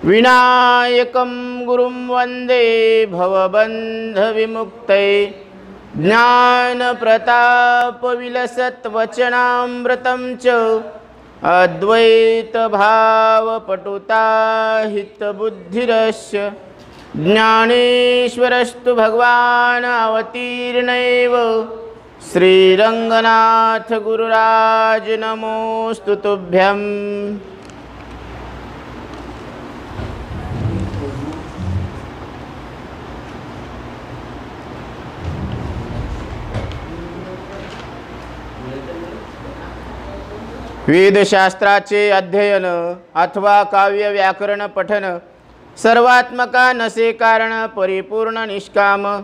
विनायकं गुरुं वन्दे भवबन्धविमुक्तये ज्ञानप्रतापविलसत्वचनामृतं च अद्वैतभावपटुताहितबुद्धिरस्य ज्ञानेश्वरस्तु भगवान् अवतीर्णैव श्रीरङ्गनाथ गुरुराज नमोऽस्तु तुभ्यम्। वेदशास्त्राचे अध्ययन अथवा काव्य व्याकरण पठन सर्वात्मका नसे कारण परिपूर्ण निष्काम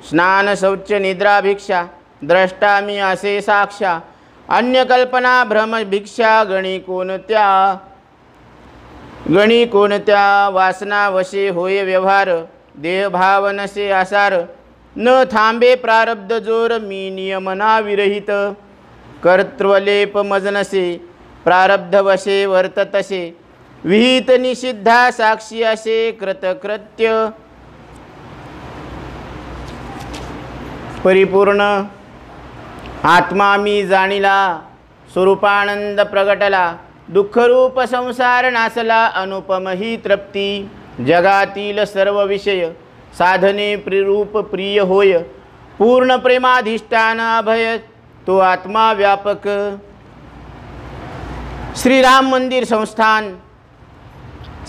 स्नान शौच निद्रा भिक्षा द्रष्टामी असे साक्षा अन्य कल्पना भ्रम भिक्षा गणी कोणत्या वासना वशे होय व्यवहार देहभाव नसे आसार न थांबे प्रारब्ध जोर मी नियमना विरहित कर्तृलेप मजनसे प्रारब्ध वशे वर्ततसे विहित निषिद्धा साक्षी असे कृतकृत्य परिपूर्ण आत्मा मी जाणिला स्वरूपानंद प्रगटला दुःखरूप संसार नासला अनुपम ही तृप्ती जगातील सर्व विषय साधने प्रिरूप प्रिय होय पूर्ण प्रेमाधिष्ठान अभय तो आत्मा व्यापक। श्री राम मंदिर संस्थान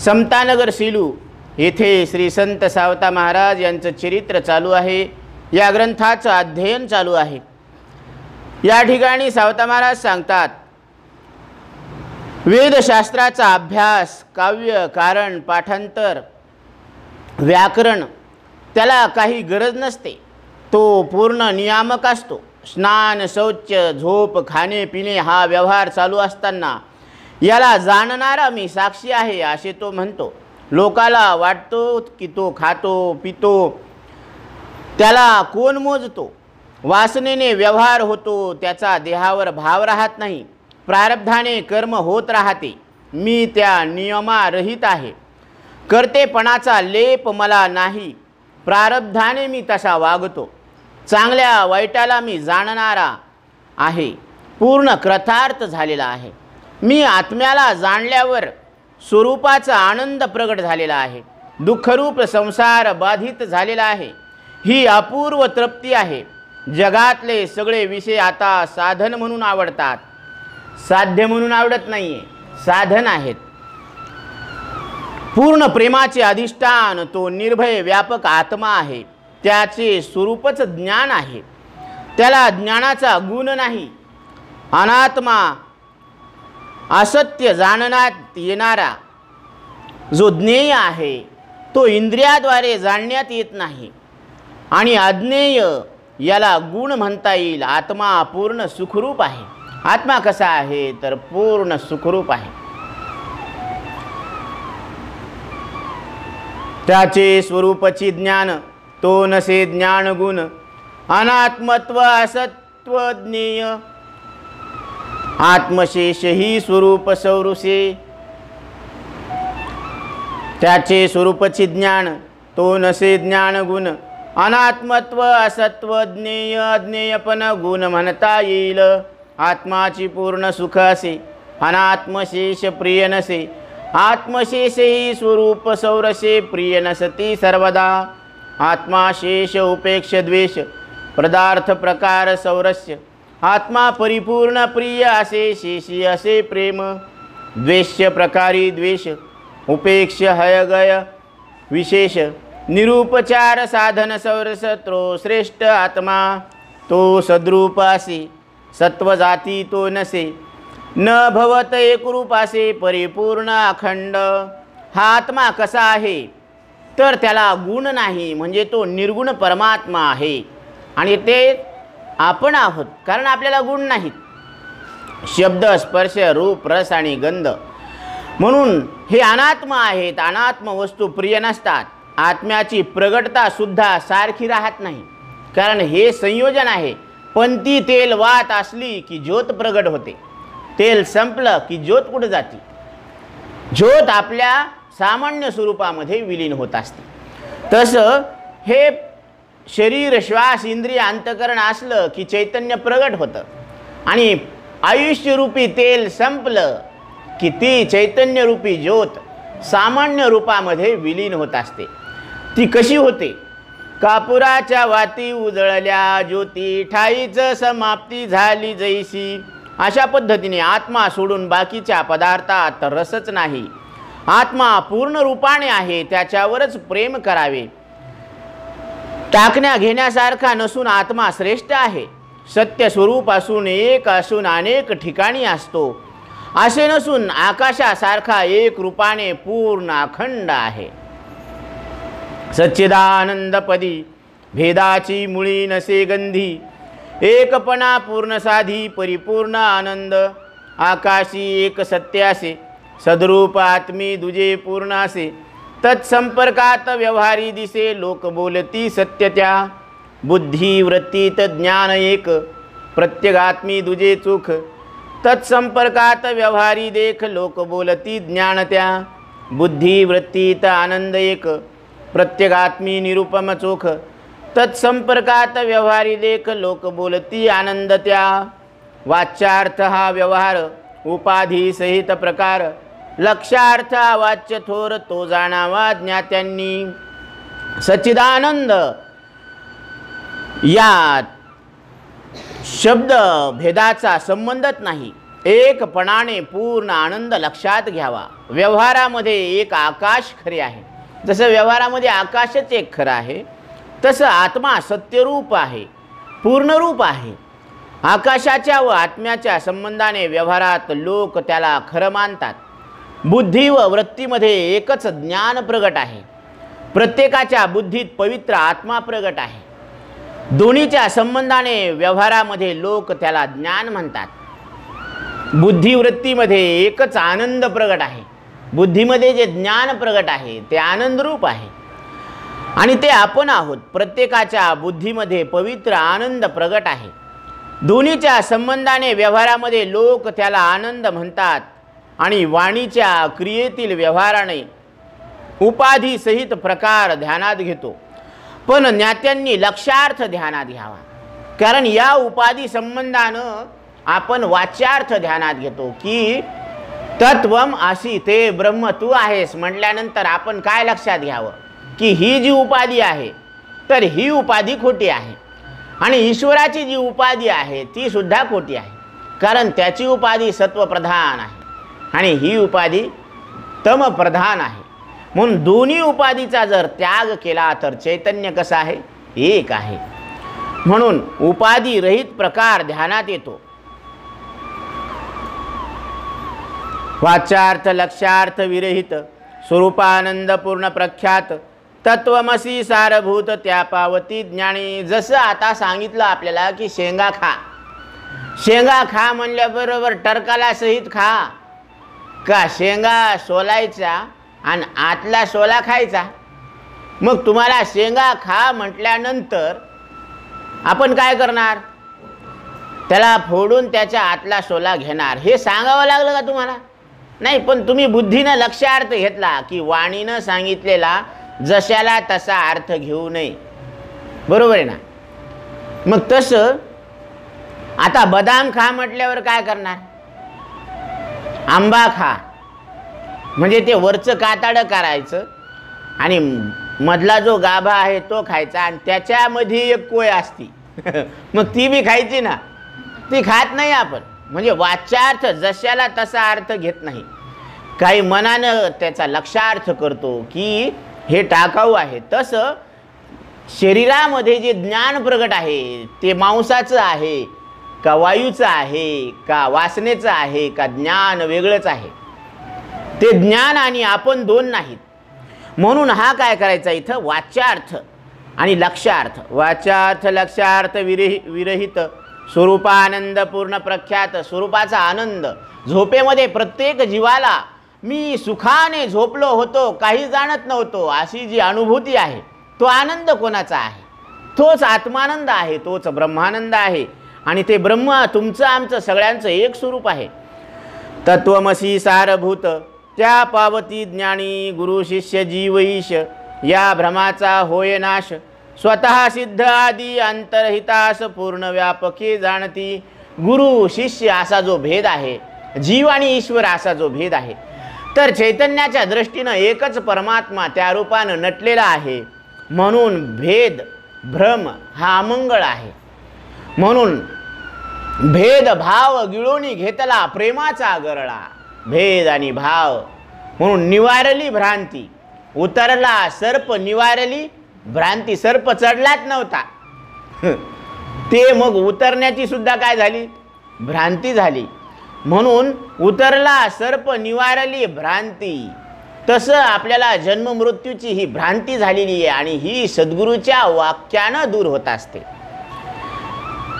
समतानगर सेलू येथे श्री संत सावता महाराज यांचं चरित्र चालू आहे। या ग्रंथाचं अध्ययन चालू आहे। या ठिकाणी सावता महाराज सांगतात वेदशास्त्राचा अभ्यास काव्य कारण पाठांतर व्याकरण त्याला काही गरज नसते, तो पूर्ण नियामक असतो। स्नान शौच झोप खाणे पिणे हा व्यवहार चालू असताना याला जाणणारा मी साक्षी आहे असे तो म्हणतो। लोकाला वाटतो की तो खातो पितो, त्याला कोण मोजतो? वासनेने व्यवहार होतो, त्याचा देहावर भाव राहत नाही। प्रारब्धाने कर्म होत राहते, मी त्या नियमारहित आहे। कर्तेपणाचा लेप मला नाही, प्रारब्धाने मी तसा वागतो। चांगल्या वाईटाला मी जाणणारा आहे, पूर्ण कृतार्थ झालेला आहे। मी आत्म्याला जाणल्यावर स्वरूपाचा आनंद प्रगट झालेला आहे। दुःखरूप संसार बाधित झालेला आहे, ही अपूर्व तृप्ती आहे। जगातले सगळे विषय आता साधन म्हणून आवडतात, साध्य म्हणून आवडत नाहीये, साधन आहेत। पूर्ण प्रेमाचे अधिष्ठान तो निर्भय व्यापक आत्मा आहे, त्याचे स्वरूपच ज्ञान आहे। त्याला ज्ञानाचा गुण नाही। अनात्मा असत्य जाणण्यात येणारा जो ज्ञेय आहे तो इंद्रियाद्वारे जाणण्यात येत नाही आणि अज्ञेय याला गुण म्हणता येईल। आत्मा पूर्ण सुखरूप आहे। आत्मा कसा आहे तर पूर्ण सुखरूप आहे। त्याचे स्वरूपची ज्ञान तो नसे ज्ञान गुण अनात्मत्व असत्व ज्ञेय आत्मशेष ही स्वरूप सौरुषे। त्याचे स्वरूपची ज्ञान तो नसे ज्ञान गुण अनात्मत्व असत्व ज्ञेय अज्ञेयपण गुण म्हणता येईल। आत्माची पूर्ण सुख असे अनात्मशेष प्रिय नसे, आत्मशेष ही स्वरूप सौरसे प्रिय नसती सर्वदा। आत्मा शेष उपेक्ष द्वेष पदार्थ प्रकार सौरस्य आत्मा परिपूर्ण प्रिय असे शेषी असे प्रेम द्वेष्य प्रकारी द्वेष उपेक्ष हयगय विशेष निरूपचार साधन सौरस तो श्रेष्ठ आत्मा तो सद्रूप असे सत्व जाती तो नसे न भवत एकरूप असे परिपूर्ण अखंड। हा आत्मा कसा आहे तर त्याला गुण नाही, म्हणजे तो निर्गुण परमात्मा आहे आणि ते आपण आहोत, कारण आपल्याला गुण नाहीत। शब्द स्पर्श रूप रस आणि गंध म्हणून हे अनात्मा आहेत। अनात्म वस्तू प्रिय नसतात। आत्म्याची प्रगटता सुद्धा सारखी राहत नाही, कारण हे संयोजन आहे। पंती तेल वात असली की ज्योत प्रगट होते, तेल संपलं की ज्योत कुठे जाते? ज्योत आपल्या सामान्य स्वरूपामध्ये विलीन होत असते. तसं हे शरीर श्वास इंद्रिय अंतकरण असलं की चैतन्य प्रगट होतं आणि आयुष्यरूपी तेल संपलं की ती चैतन्यरूपी ज्योत सामान्य रूपामध्ये विलीन होत असते. ती कशी होते? कापुराच्या वाती उजळल्या ज्योती ठाईच समाप्ती झाली जैसी. अशा पद्धतीने आत्मा सोडून बाकीच्या पदार्थात रसच नाही. आत्मा पूर्ण रूपाने आहे, त्याच्यावरच प्रेम करावे. टाकण्या घेण्यासारखा नसून आत्मा श्रेष्ठ आहे. सत्य स्वरूप असून एक असून अनेक ठिकाणी असतो असे नसून आकाशासारखा एक रूपाने पूर्ण अखंड आहे. सच्चिदानंदपदी भेदाची मुळी नसे गंधी. एकपणा पूर्ण साधी परिपूर्ण आनंद. आकाशी एक सत्य असे सद्रूप आत्मी दुजे पूर्ण असे. तत्संपर्कात व्यवहारी दिसे लोक बोलती सत्य त्या. बुद्धी वृत्तीत ज्ञान एक प्रत्यगात्मी दुजे चोख. तत्संपर्कात व्यवहारी देख लोक बोलती ज्ञान त्या. बुद्धी वृत्तीत आनंद एक प्रत्यगात्मी निरुपम चोख. तत्संपर्कात व्यवहारी देख लोक बोलती आनंद त्या. वाच्यार्थ हा व्यवहार उपाधी सहित प्रकार. लक्षार्थ वाच्य थोर तो जाणावा ज्ञात्यांनी. सच्चिदानंद यात शब्द भेदाचा संबंधच नाही. एकपणाने पूर्ण आनंद लक्षात घ्यावा. व्यवहारामध्ये एक आकाश खरे आहे. जसं व्यवहारामध्ये आकाशच एक खरं आहे तसं आत्मा सत्यरूप आहे, पूर्णरूप आहे. आकाशाच्या व आत्म्याच्या संबंधाने व्यवहारात लोक त्याला खरं मानतात. बुद्धी व वृत्तीमध्ये एकच ज्ञान प्रगट आहे. प्रत्येकाच्या बुद्धीत पवित्र आत्मा प्रगट आहे. दोन्हीच्या संबंधाने व्यवहारामध्ये लोक त्याला ज्ञान म्हणतात. बुद्धिवृत्तीमध्ये एकच आनंद प्रगट आहे. बुद्धीमध्ये जे ज्ञान प्रगट आहे ते आनंदरूप आहे आणि ते आपण आहोत. प्रत्येकाच्या बुद्धीमध्ये पवित्र आनंद प्रगट आहे. दोन्हीच्या संबंधाने व्यवहारामध्ये लोक त्याला आनंद म्हणतात आणि वाणीच्या क्रियेतील व्यवहाराने उपाधी सहित प्रकार ध्यानात घेतो. पण ज्ञात्यांनी लक्षार्थ ध्यानात घ्यावा. कारण या उपाधी संबंधानं आपण वाच्यार्थ ध्यानात घेतो की तत्वम असी ते ब्रह्म तू आहेस म्हटल्यानंतर आपण काय लक्षात घ्यावं की ही जी उपाधी आहे तर ही उपाधी खोटी आहे आणि ईश्वराची जी उपाधी आहे ती सुद्धा खोटी आहे. कारण त्याची उपाधी सत्वप्रधान आहे आणि ही उपाधी तमप्रधान आहे. म्हणून दोन्ही उपाधीचा जर त्याग केला तर चैतन्य कसं आहे? एक आहे. म्हणून उपाधी रहित प्रकार ध्यानात येतो. वाच्यार्थ लक्षार्थ विरहित स्वरूपानंद पूर्ण प्रख्यात तत्वमसी सारभूत त्या पावती ज्ञानी. जसं आता सांगितलं आपल्याला की शेंगा खा. शेंगा खा म्हणल्याबरोबर टरकाला सहित खा का शेंगा सोलायचा आणि आतला सोला खायचा. मग तुम्हाला शेंगा खा म्हटल्यानंतर आपण काय करणार? त्याला फोडून त्याच्या आतला सोला घेणार. हे सांगावं लागलं का तुम्हाला? नाही. पण तुम्ही बुद्धीनं लक्षार्थ घेतला की वाणीनं सांगितलेला जशाला तसा अर्थ घेऊ नये. बरोबर आहे ना? मग तसं आता बदाम खा म्हटल्यावर काय करणार? आंबा खा म्हणजे ते वरचं कातडं करायचं आणि मधला जो गाभा आहे तो खायचा आणि त्याच्यामध्ये एक कोय असती मग ती बी खायची ना. ती खात नाही आपण. म्हणजे वाच्यार्थ जशाला तसा अर्थ घेत नाही. काही मनानं त्याचा लक्षार्थ करतो की हे टाकाऊ आहे. तसं शरीरामध्ये जे ज्ञान प्रगट आहे ते मांसाचं आहे का वायूचं आहे का वासनेचं आहे का ज्ञान वेगळंच आहे? ते ज्ञान आणि आपण दोन नाहीत. म्हणून हा काय करायचा इथं? वाच्यार्थ आणि लक्षार्थ. वाच्यार्थ लक्षार्थ विरहित स्वरूपानंद पूर्ण प्रख्यात. स्वरूपाचा आनंद. झोपेमध्ये प्रत्येक जीवाला मी सुखाने झोपलो होतो काही जाणत नव्हतो अशी जी अनुभूती आहे तो आनंद कोणाचा आहे? तोच आत्मानंद आहे, तोच ब्रह्मानंद आहे आणि ते ब्रह्म तुमचं आमचं सगळ्यांचं एक स्वरूप आहे. तत्वमसी सारभूत त्या पावती ज्ञानी गुरु शिष्य जीव ईश, या भ्रमाचा होय नाश. स्वतः सिद्ध आदी अंतरहितास पूर्ण व्यापके जाणती. गुरु शिष्य असा जो भेद आहे, जीव आणि ईश्वर असा जो भेद आहे, तर चैतन्याच्या दृष्टीनं एकच परमात्मा त्या रूपानं नटलेला आहे. म्हणून भेद भ्रम हा अमंगळ आहे. म्हणून भेदभाव गिळोनी घेतला प्रेमाचा गरळा. भेद आणि भाव म्हणून निवारली भ्रांती. उतरला सर्प निवारली भ्रांती. सर्प चढलाच नव्हता, ते मग उतरण्याची सुद्धा काय झाली, भ्रांती झाली. म्हणून उतरला सर्प निवारली भ्रांती. तसं आपल्याला जन्म मृत्यूची ही भ्रांती झालेली आहे आणि ही सद्गुरूच्या वाक्यानं दूर होत असते.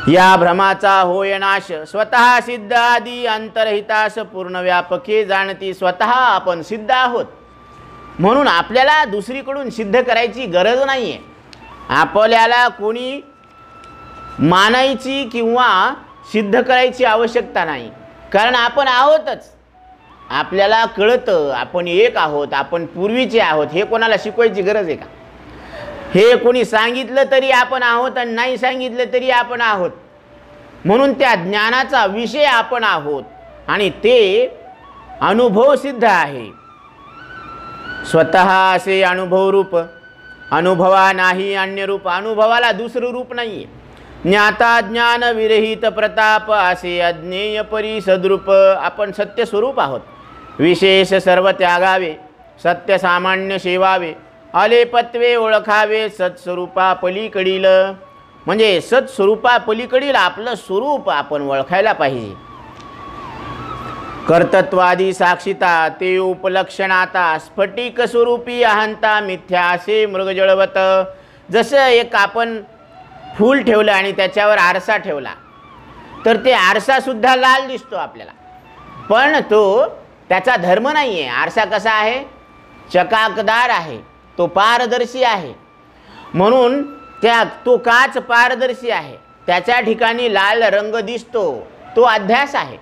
या भ्रमाचा होय नाश. स्वतः सिद्ध आदी अंतरहितास पूर्ण व्यापके जाणती. स्वतः आपण सिद्ध आहोत, म्हणून आपल्याला दुसरीकडून सिद्ध करायची गरज नाही आहे. आपल्याला कोणी मानायची किंवा सिद्ध करायची आवश्यकता नाही, कारण आपण आहोतच. आपल्याला कळतं आपण एक आहोत, आपण पूर्वीचे आहोत. हे कोणाला शिकवायची गरज आहे का? हे कोणी सांगितलं तरी आपण आहोत आणि नाही सांगितलं तरी आपण आहोत. म्हणून त्या ज्ञानाचा विषय आपण आहोत आणि ते अनुभव सिद्ध आहे. स्वतः असे अनुभव रूप, अनुभवा नाही अन्य रूप. अनुभवाला दुसरं रूप नाही आहे. ज्ञाता ज्ञान विरहित प्रताप असे अज्ञेय परी सद्रूप. आपण सत्य स्वरूप आहोत. विशेष सर्व त्यागावे, सत्य सामान्य सेवावे, अलेपत्वे ओळखावे सत्स्वरूपा पलीकडील. म्हणजे सत्स्वरूपा पलीकडील आपलं स्वरूप आपण ओळखायला पाहिजे. कर्तत्वादी साक्षीता ते उपलक्षणाता स्फटिक स्वरूपी अहंता मिथ्या असे मृगजळवत. जसं एक आपण फूल ठेवलं आणि त्याच्यावर आरसा ठेवला तर ते आरसासुद्धा लाल दिसतो आपल्याला, पण तो त्याचा धर्म नाही आहे. आरसा कसा आहे, चकाकदार आहे, तो पारदर्शी आहे. म्हणून तो काच पारदर्शी आहे, त्याच्या ठिकाणी लाल रंग दिसतो, तो अध्यास आहे.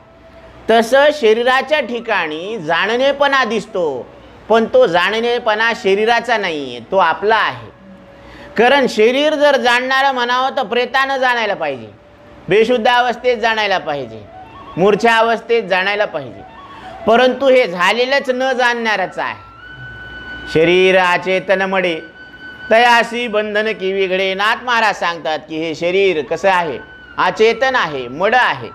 तसं शरीराच्या ठिकाणी जाणणेपणा दिसतो, पण तो जाणणेपणा शरीराचा नाही आहे, तो आपला आहे. कारण शरीर जर जाणणारं म्हणावं तर प्रेतानं जाणायला पाहिजे, बेशुद्ध अवस्थेत जाणायला पाहिजे, मूर्छा अवस्थेत जाणायला पाहिजे. परंतु हे झालेलंच न जाणणारच आहे. शरीर अचेतन मडे तयासी बंधन की वेगळे. नाथ महाराज सांगतात की हे शरीर कसं आहे, अचेतन आहे, मड आहे.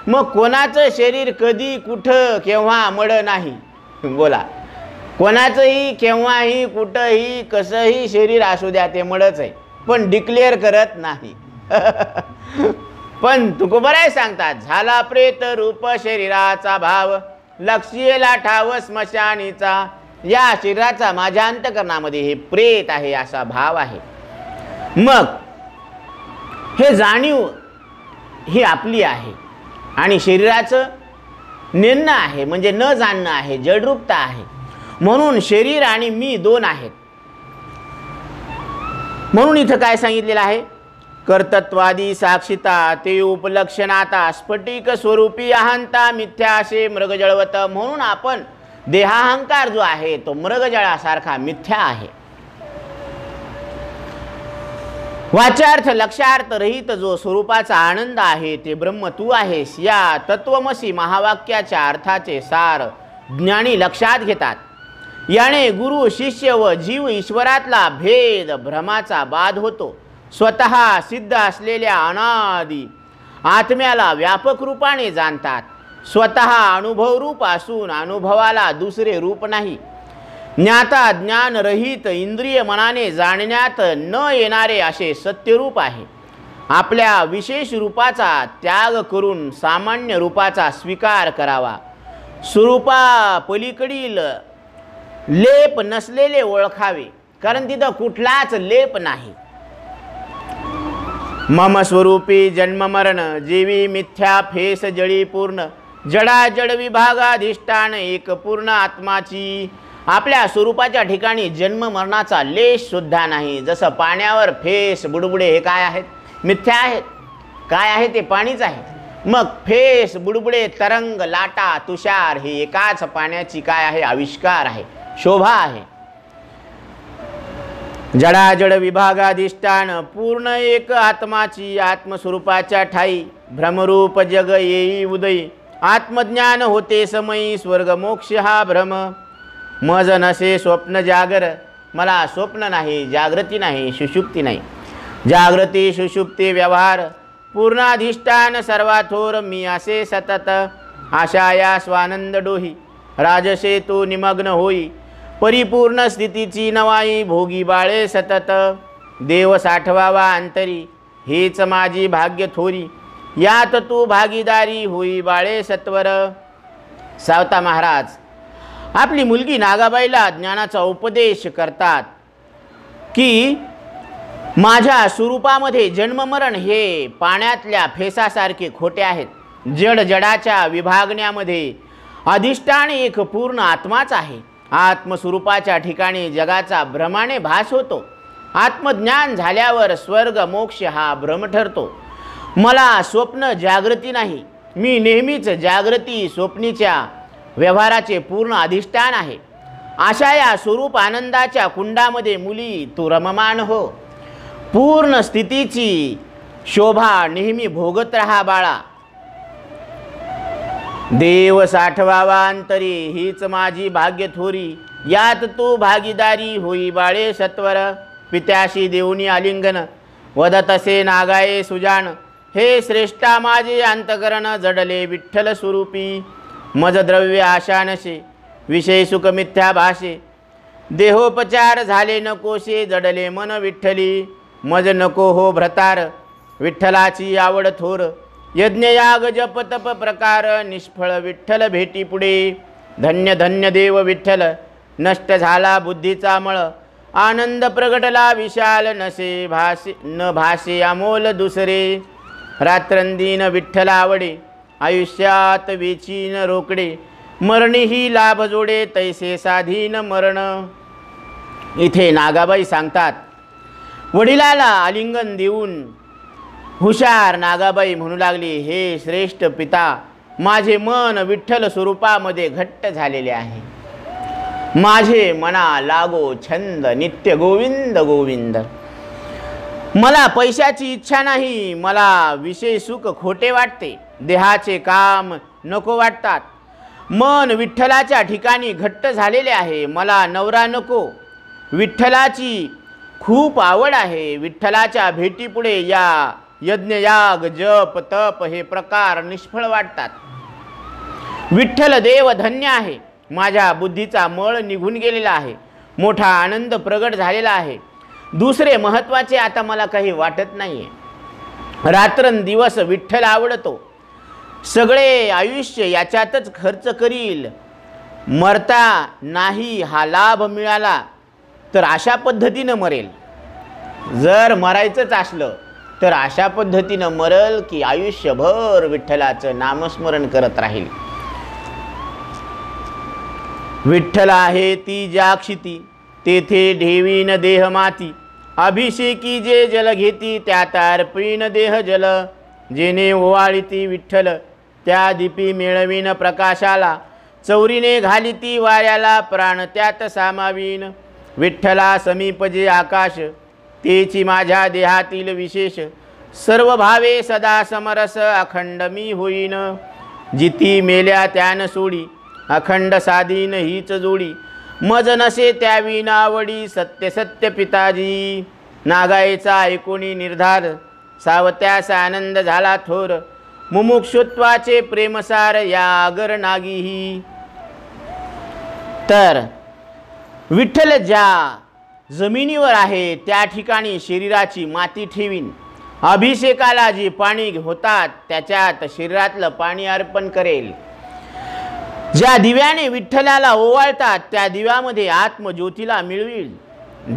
मग कोणाचं शरीर कधी कुठं केव्हा मड नाही? बोला, कोणाचंही केव्हाही कुठंही कसंही शरीर असू द्या ते मडच आहे, पण डिक्लेअर करत नाही. पण तुकोबराय सांगतात झाला प्रेत रूप शरीराचा भाव, लक्ष्येला ठाव स्मशानीचा. या शरीराचा माझ्या अंतकरणामध्ये हे प्रेत आहे असा भाव आहे. मग हे जाणीव ही आपली आहे आणि शरीराचं नेणं आहे, म्हणजे न जाणणं आहे, जडरूपता आहे. म्हणून शरीर आणि मी दोन आहेत. म्हणून इथं काय सांगितलेलं आहे, कर्तत्वादी साक्षीता ते उपलक्षणाता स्फटिक स्वरूपी अहंता मिथ्या असे मृगजळवत. म्हणून आपण देहाहंकार जो आहे तो मृगजळासारखा मिथ्या आहे. वाचार्थ लक्षार्थ रहित जो स्वरूपाचा आनंद आहे ते ब्रह्म तू आहेस. या तत्वमसी महावाक्याच्या अर्थाचे सार ज्ञानी लक्षात घेतात. याने गुरु शिष्य व जीव ईश्वरातला भेद भ्रमाचा बाध होतो. स्वतः सिद्ध असलेल्या अनादी आत्म्याला व्यापक रूपाने जाणतात. स्वतः अनुभव रूप असून अनुभवाला दुसरे रूप नाही. ज्ञाता ज्ञान रहित इंद्रिय मनाने जाणण्यात न येणारे असे सत्यरूप आहे. आपल्या विशेष रूपाचा त्याग करून सामान्य रूपाचा स्वीकार करावा. स्वरूपा पलीकडील लेप नसलेले ओळखावे, कारण तिथं कुठलाच लेप नाही. मम स्वरूपी जन्म मरण जीवी मिथ्या फेस जळी पूर्ण. जडाजड विभागाधिष्ठान एक पूर्ण आत्माची. आपल्या स्वरूपाच्या ठिकाणी जन्म मरणाचा लेश सुद्धा नाही. जसं पाण्यावर फेस बुडबुडे हे काय आहेत, मिथ्या आहेत. काय आहे ते पाणीच आहे. मग फेस, बुडबुडे, तरंग, लाटा, तुषार हे एकाच पाण्याची काय आहे? आविष्कार आहे, शोभा आहे. जडाजड विभागाधिष्ठान पूर्ण एक आत्माची आत्मस्वरूपाच्या ठाई भ्रमरूप जग येई उदयी. आत्मज्ञान होते समयी स्वर्ग मोक्ष हा भ्रम. मज नसे स्वप्न जागर, मला स्वप्न नाही, जागृती नाही, सुषुप्ती नाही. जागृती सुषुप्ती व्यवहार पूर्णाधिष्ठान सर्वाथोर मी असे सतत. आशाया स्वानंद डोही राजसे तो निमग्न होई. परिपूर्ण स्थितीची नवाई भोगी बाळे सतत. देव साठवावा अंतरी हेच माझी भाग्य थोरी. यात तू भागीदारी होई बाळे सत्वर. सावता महाराज आपली मुलगी नागाबाईला ज्ञानाचा उपदेश करतात की माझ्या स्वरूपामध्ये जन्ममरण हे पाण्यातल्या फेसासारखे खोटे आहेत. जड जडाच्या विभागण्यामध्ये अधिष्ठान एक पूर्ण आत्माच आहे. आत्मस्वरूपाच्या ठिकाणी जगाचा भ्रमाने भास होतो. आत्मज्ञान झाल्यावर स्वर्ग मोक्ष हा भ्रम ठरतो. मला स्वप्न जागृती नाही, मी नेहमीच जागृती स्वप्नीच्या व्यवहाराचे पूर्ण अधिष्ठान आहे. अशा या स्वरूप आनंदाच्या कुंडामध्ये मुली तू रममान हो. पूर्ण स्थितीची शोभा नेहमी भोगत रहा बाळा. देव साठवावा अंतरी हीच माझी भाग्य थोरी. यात तू भागीदारी होई बाळे सत्वर. पित्याशी देऊनी आलिंगन वदत असे नागाये सुजान. हे श्रेष्ठा माझे अंतकरण जडले विठ्ठल स्वरूपी. मज द्रव्य आशा नशे विषय सुख मिथ्या भाषे. देहोपचार झाले नकोशे जडले मन विठ्ठली. मज नको हो भ्रतार विठ्ठलाची आवड थोर. यज्ञयाग जप तप प्रकार निष्फळ विठ्ठल भेटी पुढे. धन्य धन्य देव विठ्ठल नष्ट झाला बुद्धीचा मळ. आनंद प्रगटला विशाल नसे भासे न भाषे अमोल दुसरे. रात्रंदीन विठ्ठल आवडे आयुष्यात वेचीन रोकडे. मरणी ही लाभ जोडे तैसे साधीन मरण. इथे नागाबाई सांगतात, वडिलाला आलिंगन देऊन हुशार नागाबाई म्हणू लागली, हे श्रेष्ठ पिता, माझे मन विठ्ठल स्वरूपामध्ये घट्ट झालेले आहे. माझे मना लागो छंद नित्य गोविंद गोविंद. मला पैशाची इच्छा नाही, मला विषय सुख खोटे वाटते, देहाचे काम नको वाटतात. मन विठ्ठलाच्या ठिकाणी घट्ट झालेले आहे. मला नवरा नको, विठ्ठलाची खूप आवड आहे. विठ्ठलाच्या भेटीपुढे या यज्ञयाग जप तप हे प्रकार निष्फळ वाटतात. विठ्ठल देव धन्य आहे. माझ्या बुद्धीचा मळ निघून गेलेला आहे. मोठा आनंद प्रगट झालेला आहे. दुसरे महत्त्वाचे आता मला काही वाटत नाही आहे. रात्रंदिवस विठ्ठल आवडतो. सगळे आयुष्य याच्यातच खर्च करील. मरता नाही हा लाभ मिळाला तर अशा पद्धतीनं मरेल. जर मरायचंच असलं तर अशा पद्धतीनं मरल की आयुष्यभर विठ्ठलाचं नामस्मरण करत राहील. विठ्ठल आहे ती जाक्षिती तेथे ढेवीन देह माती. अभिषेकी जे जल घेती त्यात अर्पीन देह जल. जेने ओवाळीती विठ्ठल त्या दीपी मिळवीन प्रकाशाला. चौरीने घालिती वाऱ्याला प्राण त्यात सामावीन. विठ्ठला समीप जे आकाश तेची माझ्या देहातील विशेष. सर्व भावे सदा समरस अखंड मी होईन. जिती मेल्या त्यान सोडी अखंड साधीन हीच जोडी. मज नसे त्या विनावडी सत्य सत्य पिताजी. नागायचा ऐकोनी निर्धार सावत्यास आनंद झाला थोर. मुमुक्षुत्वाचे प्रेमसार या आगर नागीही. तर विठ्ठल ज्या जमिनीवर आहे त्या ठिकाणी शरीराची माती ठेवीन. अभिषेकाला जी पाणी होतात त्याच्यात शरीरातलं पाणी अर्पण करेल. ज्या दिव्याने विठ्ठलाला ओवाळतात त्या दिव्यामध्ये आत्मज्योतीला मिळवील.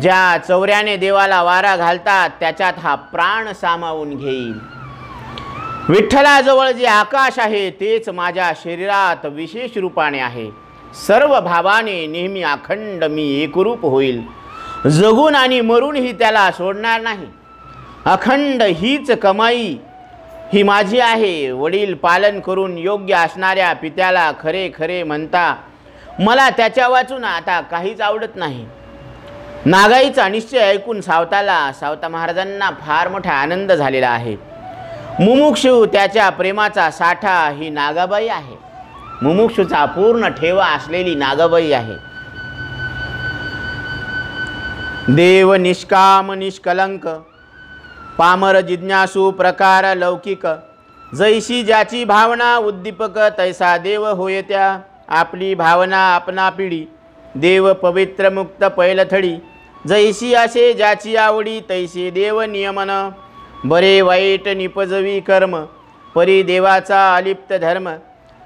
ज्या चौऱ्याने देवाला वारा घालतात त्याच्यात हा प्राण सामावून घेईल. विठ्ठलाजवळ जे आकाश आहे तेच माझ्या शरीरात विशेष रूपाने आहे. सर्व भावाने नेहमी अखंड मी एकरूप होईल. जगून आणि मरूनही त्याला सोडणार नाही. अखंड हीच कमाई ही माझी आहे. वडील पालन करून योग्य असणाऱ्या पित्याला खरे खरे म्हणता मला त्याच्या वाचून आता काहीच आवडत नाही. नागाईचा निश्चय ऐकून सावता महाराजांना फार मोठा आनंद झालेला आहे. मुमुक्षू त्याच्या प्रेमाचा साठा ही नागाबाई आहे. मुमुक्षूचा पूर्ण ठेवा असलेली नागाबाई आहे. देव निष्काम निष्कलंक पामर जिज्ञासू प्रकार लौकिक जैशी ज्याची भावना उद्दीपक तैसा देव होय त्या. आपली भावना आपणा पिढी देव पवित्र मुक्त पैलथडी जैशी असे ज्याची आवडी तैसे देव नियमन. बरे वाईट निपजवी कर्म परी देवाचा अलिप्त धर्म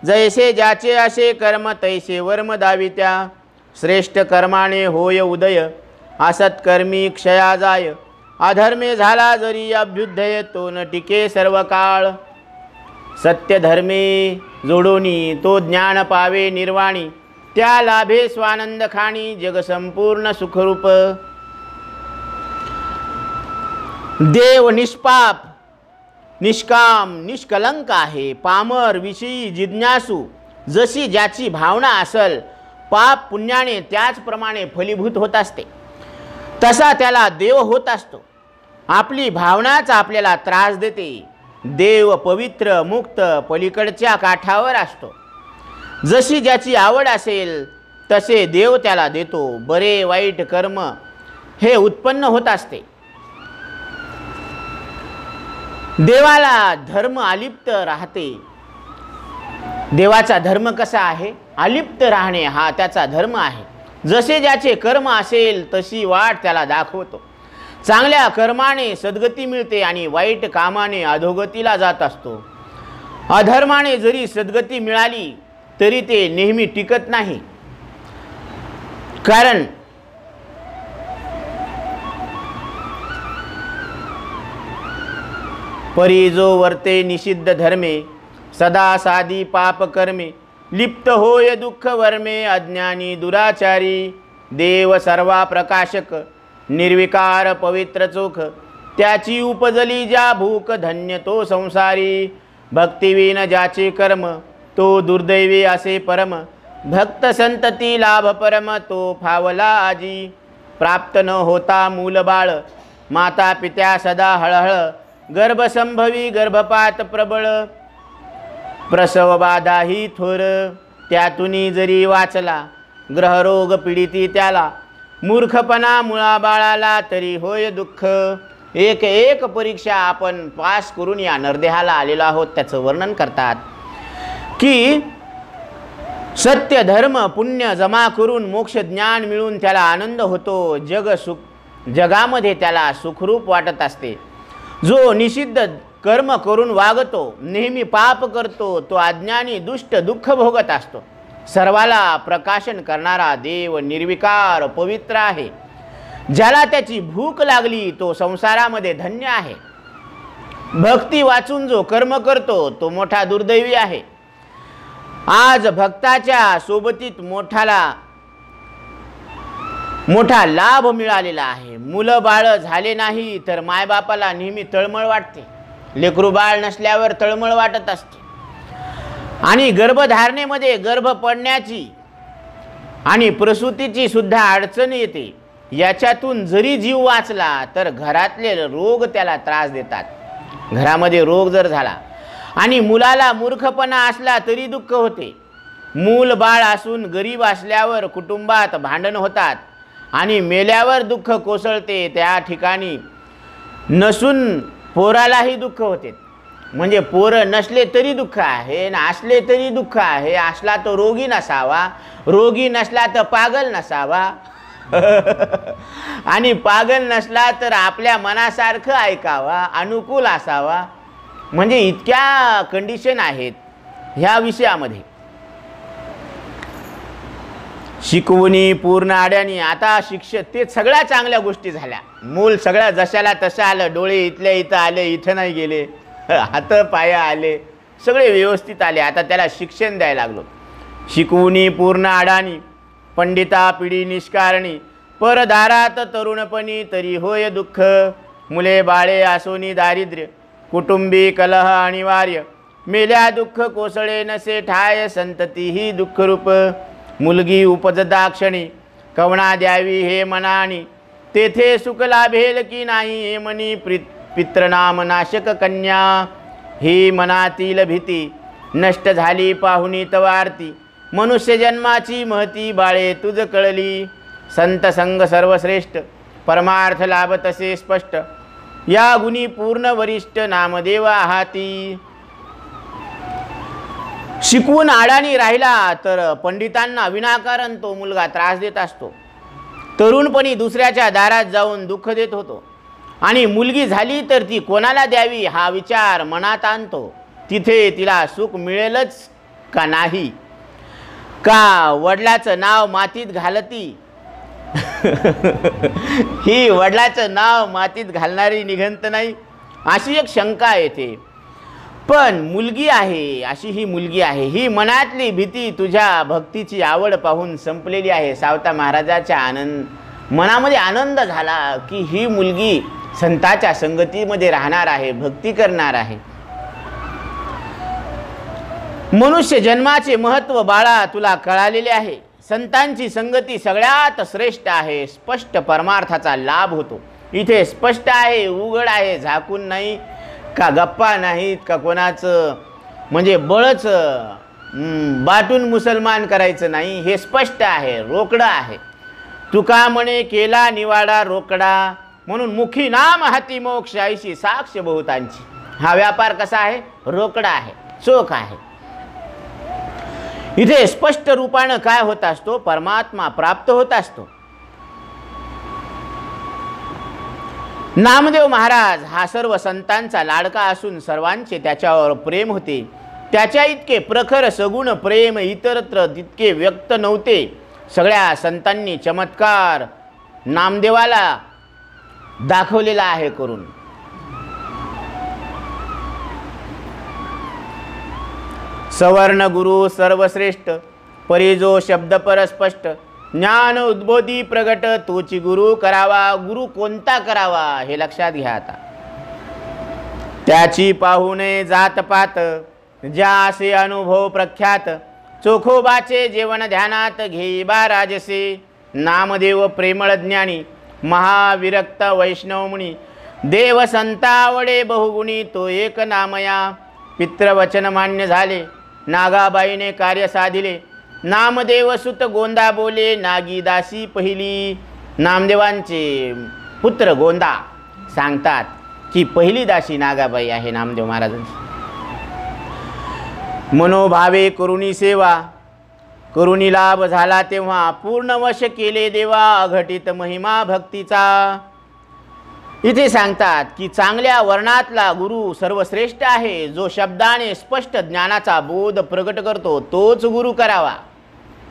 जैसे ज्याचे असे कर्म तैसे वर्म दावित्या. श्रेष्ठ कर्माने होय उदय असत्कर्मी क्षया जाय. अधर्मे झाला जरी अभ्युदय तो न टिके सर्व काळ. सत्यधर्मे जोडोनी तो ज्ञान पावे निर्वाणी त्या लाभे स्वानंद खाणी जग संपूर्ण सुखरूप. देव निष्पाप निष्काम निष्कलंक आहे. पामर विषयी जिज्ञासू जशी ज्याची भावना असल पाप पुण्याने त्याचप्रमाणे फलीभूत होत असते तसा त्याला देव होत असतो. आपली भावनाच आपल्याला त्रास देते. देव पवित्र मुक्त पलीकडच्या काठावर असतो. जशी ज्याची आवड असेल तसे देव त्याला देतो. बरे वाईट कर्म हे उत्पन्न होत असते. देवाला धर्म अलिप्त राहते. देवाचा धर्म कसा आहे? अलिप्त राहणे हा त्याचा धर्म आहे. जसे ज्याचे कर्म असेल तशी वाट त्याला दाखवतो. चांगल्या कर्माने सद्गती मिळते आणि वाईट कामाने अधोगतीला जात असतो. अधर्माने जरी सद्गती मिळाली तरी ते नेहमी टिकत नाही. कारण परी जो वर्ते निषिद्ध धर्मे सदा साधी पाप कर्मे लिप्त होय दुःख वर्मे अज्ञानी दुराचारी. देव सर्वा प्रकाशक निर्विकार पवित्र चोख त्याची उपजली ज्या भूक धन्य तो संसारी. भक्तिविन ज्याचे कर्म तो दुर्दैवी असे परम भक्त संतती लाभ परम तो फावला आजी. प्राप्त न होता मूल बाळ माता पित्या सदा हळहळ गर्भसंभवी गर्भपात प्रबळ प्रसव बाधा ही थोर त्यातूनी जरी वाचला ग्रहरोग पीडिती त्याला मूर्खपणा मुळा बाळाला तरी होय दुःख. एक एक परीक्षा आपण पास करून या नरदेहाला आलेलो आहोत. त्याचं वर्णन करतात की सत्य धर्म पुण्य जमा करून मोक्ष ज्ञान मिळून त्याला आनंद होतो. जगामध्ये त्याला सुखरूप वाटत असते. जो निषिद्ध कर्म करून वागतो नेहमी पाप करतो तो अज्ञानी दुष्ट दुःख भोगत असतो. सर्वाला प्रकाशन करणारा देव निर्विकार पवित्र आहे. ज्याला त्याची भूक लागली तो संसारामध्ये धन्य आहे. भक्ती वाचून जो कर्म करतो तो मोठा दुर्दैवी आहे. आज भक्ताच्या सोबतीत मोठा लाभ मिळालेला आहे. मुलं बाळ झाले नाही तर मायबापाला नेहमी तळमळ वाटते. लेकरू बाळ नसल्यावर तळमळ वाटत असते. आणि गर्भधारणेमध्ये गर्भ पडण्याची आणि प्रसूतीची सुद्धा अडचण येते. याच्यातून जरी जीव वाचला तर घरातले रोग त्याला त्रास देतात. घरामध्ये रोग जर झाला आणि मुलाला मूर्खपणा असला तरी दुःख होते. मूल बाळ असून गरीब असल्यावर कुटुंबात भांडण होतात आणि मेल्यावर दुःख कोसळते. त्या ठिकाणी नसून पोरालाही दुःख होते. म्हणजे पोरं नसले तरी दुःख आहे आणि असले तरी दुःख आहे. असला तर रोगी नसावा, रोगी नसला तर पागल नसावा आणि पागल नसला तर आपल्या मनासारखं ऐकावा, अनुकूल असावा. म्हणजे इतक्या कंडिशन आहेत ह्या विषयामध्ये. शिकवणी पूर्ण आड्यानी आता शिक्षक ते सगळ्या चांगल्या गोष्टी झाल्या. मूल सगळ्या जशाला तसं आलं. डोळे इथल्या इथं आले, इथं नाही गेले. हात पाया आले, सगळे व्यवस्थित आले. आता त्याला शिक्षण द्यायला लागलो. शिकवणी पूर्ण आडानी पंडिता पिढी निष्कारणी परदारात तरुणपणी तरी होय दुःख. मुले बाळे असोनी दारिद्र्य कुटुंबी कलह अनिवार्य, मेल्या दुःख कोसळे नसे ठाय, संतती ही दुःखरूप. मुलगी उपजदा क्षणी, कवणा द्यावी हे मनानी, तेथे सुख लाभेल की नाही हे मनी. पितृनाम नाशक कन्या, ही मनातील भीती, नष्ट झाली पाहुनी तवारती. मनुष्य जन्माची महती बाळे तुझ कळली, संत संग सर्वश्रेष्ठ, परमार्थ लाभ तसे स्पष्ट. या गुणी पूर्ण वरिष्ठ, नामदेवा हाती. शिकवून आडाणी राहिला तर पंडितांना विनाकारण तो मुलगा त्रास देत असतो. तरुणपणी दुसऱ्याच्या दारात जाऊन दुःख देत होतो आणि मुलगी झाली तर ती कोणाला द्यावी हा विचार मनात आणतो. तिथे तिला सुख मिळेलच का नाही, का वडिलाचं नाव मातीत घालती. ही वडिलाचं नाव मातीत घालणारी निघंत नाही, अशी एक शंका येते. पण मुलगी आहे, अशी ही मुलगी आहे. ही मनातली भीती तुझ्या भक्तीची आवड पाहून संपलेली आहे. सावता महाराजाच्या मनामध्ये आनंद झाला की ही मुलगी संताच्या संगतीमध्ये राहणार आहे, भक्ती करणार आहे. मनुष्य जन्माचे महत्त्व बाळा तुला कळालेले आहे. संतांची संगती सगळ्यात श्रेष्ठ आहे. स्पष्ट परमार्थाचा लाभ होतो. इथे स्पष्ट आहे, उघड आहे, झाकून नाही, का गप्पा नाहीत, का कोणाचं म्हणजे बळच बाटून मुसलमान करायचं नाही. हे स्पष्ट आहे, रोकडं आहे. तुका म्हणे केला निवाडा रोकडा, म्हणून मुखी नाम हाती मोक्ष, ऐशी साक्ष बहुतांची. हा व्यापार कसा आहे? रोकडा आहे, चोख आहे. इथे स्पष्ट रूपानं काय होत असतो? परमात्मा प्राप्त होत असतो. नामदेव महाराज हा सर्व संतांचा लाडका असून सर्वांचे त्याच्यावर प्रेम होते. त्याच्या इतके प्रखर सगुण प्रेम इतरत्र तितके व्यक्त नव्हते. सगळ्या संतांनी चमत्कार नामदेवाला दाखवलेला आहे करून. सवर्ण गुरु सर्वश्रेष्ठ, परिजो शब्द परस्पष्ट. ज्ञान उद्बोधी प्रगट, तोची गुरु करावा. गुरु कोणता करावा हे लक्षात घ्या. आता त्याची पाहुणे जातपात, ज्या असे अनुभव प्रख्यात. चोखोबाचे जेवण ध्यानात, घेईबा राजसे. नामदेव प्रेमळ ज्ञानी, महाविरक्त वैष्णवमुनी. देव संतावडे बहुगुणी, तो एक नामया. पितृवचन मान्य झाले, नागाबाईने कार्य साधिले. नामदेव सुत गोंदा बोले, नागी दासी पहिली. नामदेवांचे पुत्र गोंदा सांगतात की पहिली दासी नागाबाई आहे नामदेव महाराजांची. मनोभावे करुणी सेवा, करुणी लाभ झाला तेव्हा. पूर्ण वश केले देवा, अघटित महिमा भक्तीचा. इथे सांगतात की चांगल्या वर्णातला गुरु सर्वश्रेष्ठ आहे. जो शब्दाने स्पष्ट ज्ञानाचा बोध प्रकट करतो तोच गुरु करावा.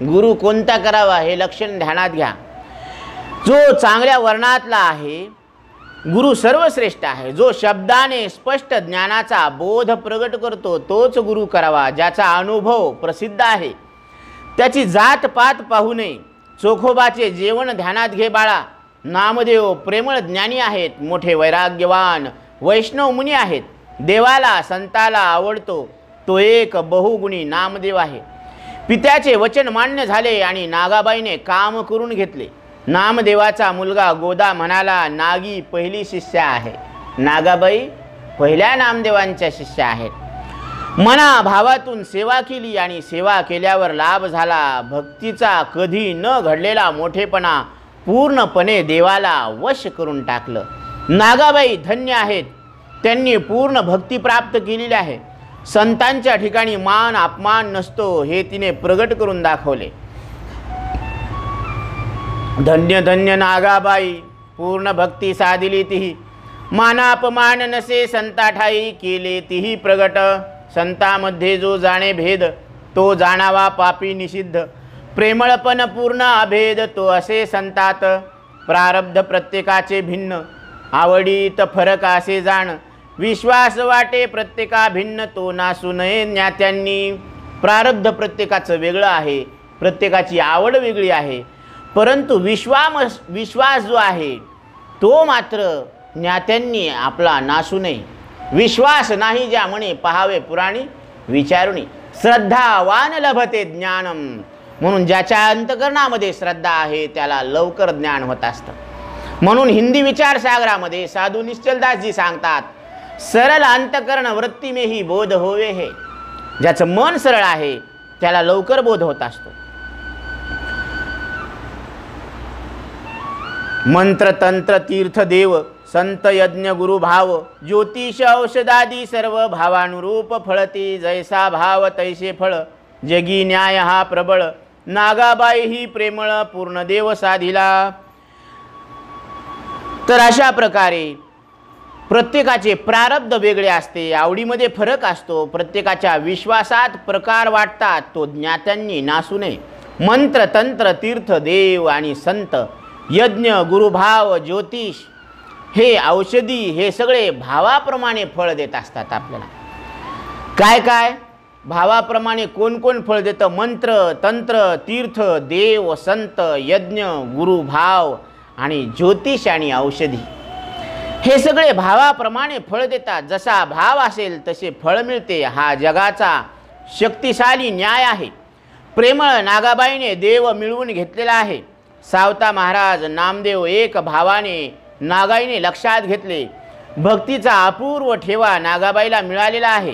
गुरु कोणता करावा हे लक्षण ध्यानात घ्या. जो चांगल्या वर्णातला आहे, गुरु सर्वश्रेष्ठ आहे. जो शब्दाने स्पष्ट ज्ञानाचा बोध प्रकट करतो तोच गुरु करावा. ज्याचा अनुभव प्रसिद्ध आहे, त्याची जात पात पाहू नये. चोखोबाचे जेवण ध्यानात घे बाळा. नामदेव प्रेमळ ज्ञानी आहेत, मोठे वैराग्यवान वैष्णव मुनी आहेत. देवाला संताला आवडतो तो एक बहुगुणी नामदेव आहे. पित्याचे वचन मान्य झाले आणि नागाबाईने काम करून घेतले. नामदेवाचा मुलगा गोदा म्हणाला, नागी पहिली शिष्या आहे. नागाबाई पहिल्या नामदेवांच्या शिष्या आहेत. मना भावातून सेवा केली आणि सेवा केल्यावर लाभ झाला. भक्तीचा कधी न घडलेला मोठेपणा पूर्णपणे देवाला वश करून टाकलं. नागाबाई धन्य आहेत, त्यांनी पूर्ण भक्ती प्राप्त केलेली आहे. संतांच्या ठिकाणी मान अपमान नसतो हे तिने प्रगट करून दाखवले. धन्य धन्य नागाबाई, पूर्ण भक्ती साधिली तिही. मानापमान नसे संताठाई, केले तिही प्रगट. संतामध्ये जो जाणे भेद, तो जाणावा पापी निषिद्ध. प्रेमळपण पूर्ण अभेद, तो असे संतात. प्रारब्ध प्रत्येकाचे भिन्न, आवडीत फरक असे जाण. विश्वास वाटे प्रत्येका भिन्न, तो नासू नये ज्ञात्यांनी. प्रारब्ध प्रत्येकाचं वेगळं आहे, प्रत्येकाची आवड वेगळी आहे. परंतु विश्वास जो आहे तो मात्र ज्ञात्यांनी आपला नासू नये. विश्वास नाही ज्या म्हणे पहावे पुराणी विचारुणी, श्रद्धावान लभते ज्ञानम. म्हणून ज्याच्या अंतकरणामध्ये श्रद्धा आहे त्याला लवकर ज्ञान होत असतं. म्हणून हिंदी विचारसागरामध्ये साधू निश्चलदासजी सांगतात, सरल अंतकरण वृत्ती में ही बोध होवे हे. ज्याचं मन सरळ आहे त्याला लवकर बोध होत असतो. मंत्र तंत्र तीर्थ देव संत यज्ञ गुरु भाव, ज्योतिष औषधादी सर्व भावानुरूप फळती. जैसा भाव तैसे फळ, जगी न्याय हा प्रबळ. नागाबाई ही प्रेमळ पूर्ण देव साधिला. तर अशा प्रकारे प्रत्येकाचे प्रारब्ध वेगळे असते, आवडीमध्ये फरक असतो. प्रत्येकाच्या विश्वासात प्रकार वाटतात, तो ज्ञात्यांनी नासू नये. मंत्र तंत्र तीर्थ देव आणि संत यज्ञ गुरुभाव ज्योतिष हे औषधी हे सगळे भावाप्रमाणे फळ देत असतात आपल्याला. काय काय भावाप्रमाणे कोण कोण फळ देतं? मंत्र तंत्र तीर्थ देव संत यज्ञ गुरुभाव आणि ज्योतिष आणि औषधी हे सगळे भावाप्रमाणे फळ देतात. जसा भाव असेल तसे फळ मिळते. हा जगाचा शक्तिशाली न्याय आहे. प्रेमळ नागाबाईने देव मिळवून घेतलेला आहे. सावता महाराज नामदेव एक भावाने नागाईने लक्षात घेतले. भक्तीचा अपूर्व ठेवा नागाबाईला मिळालेला आहे.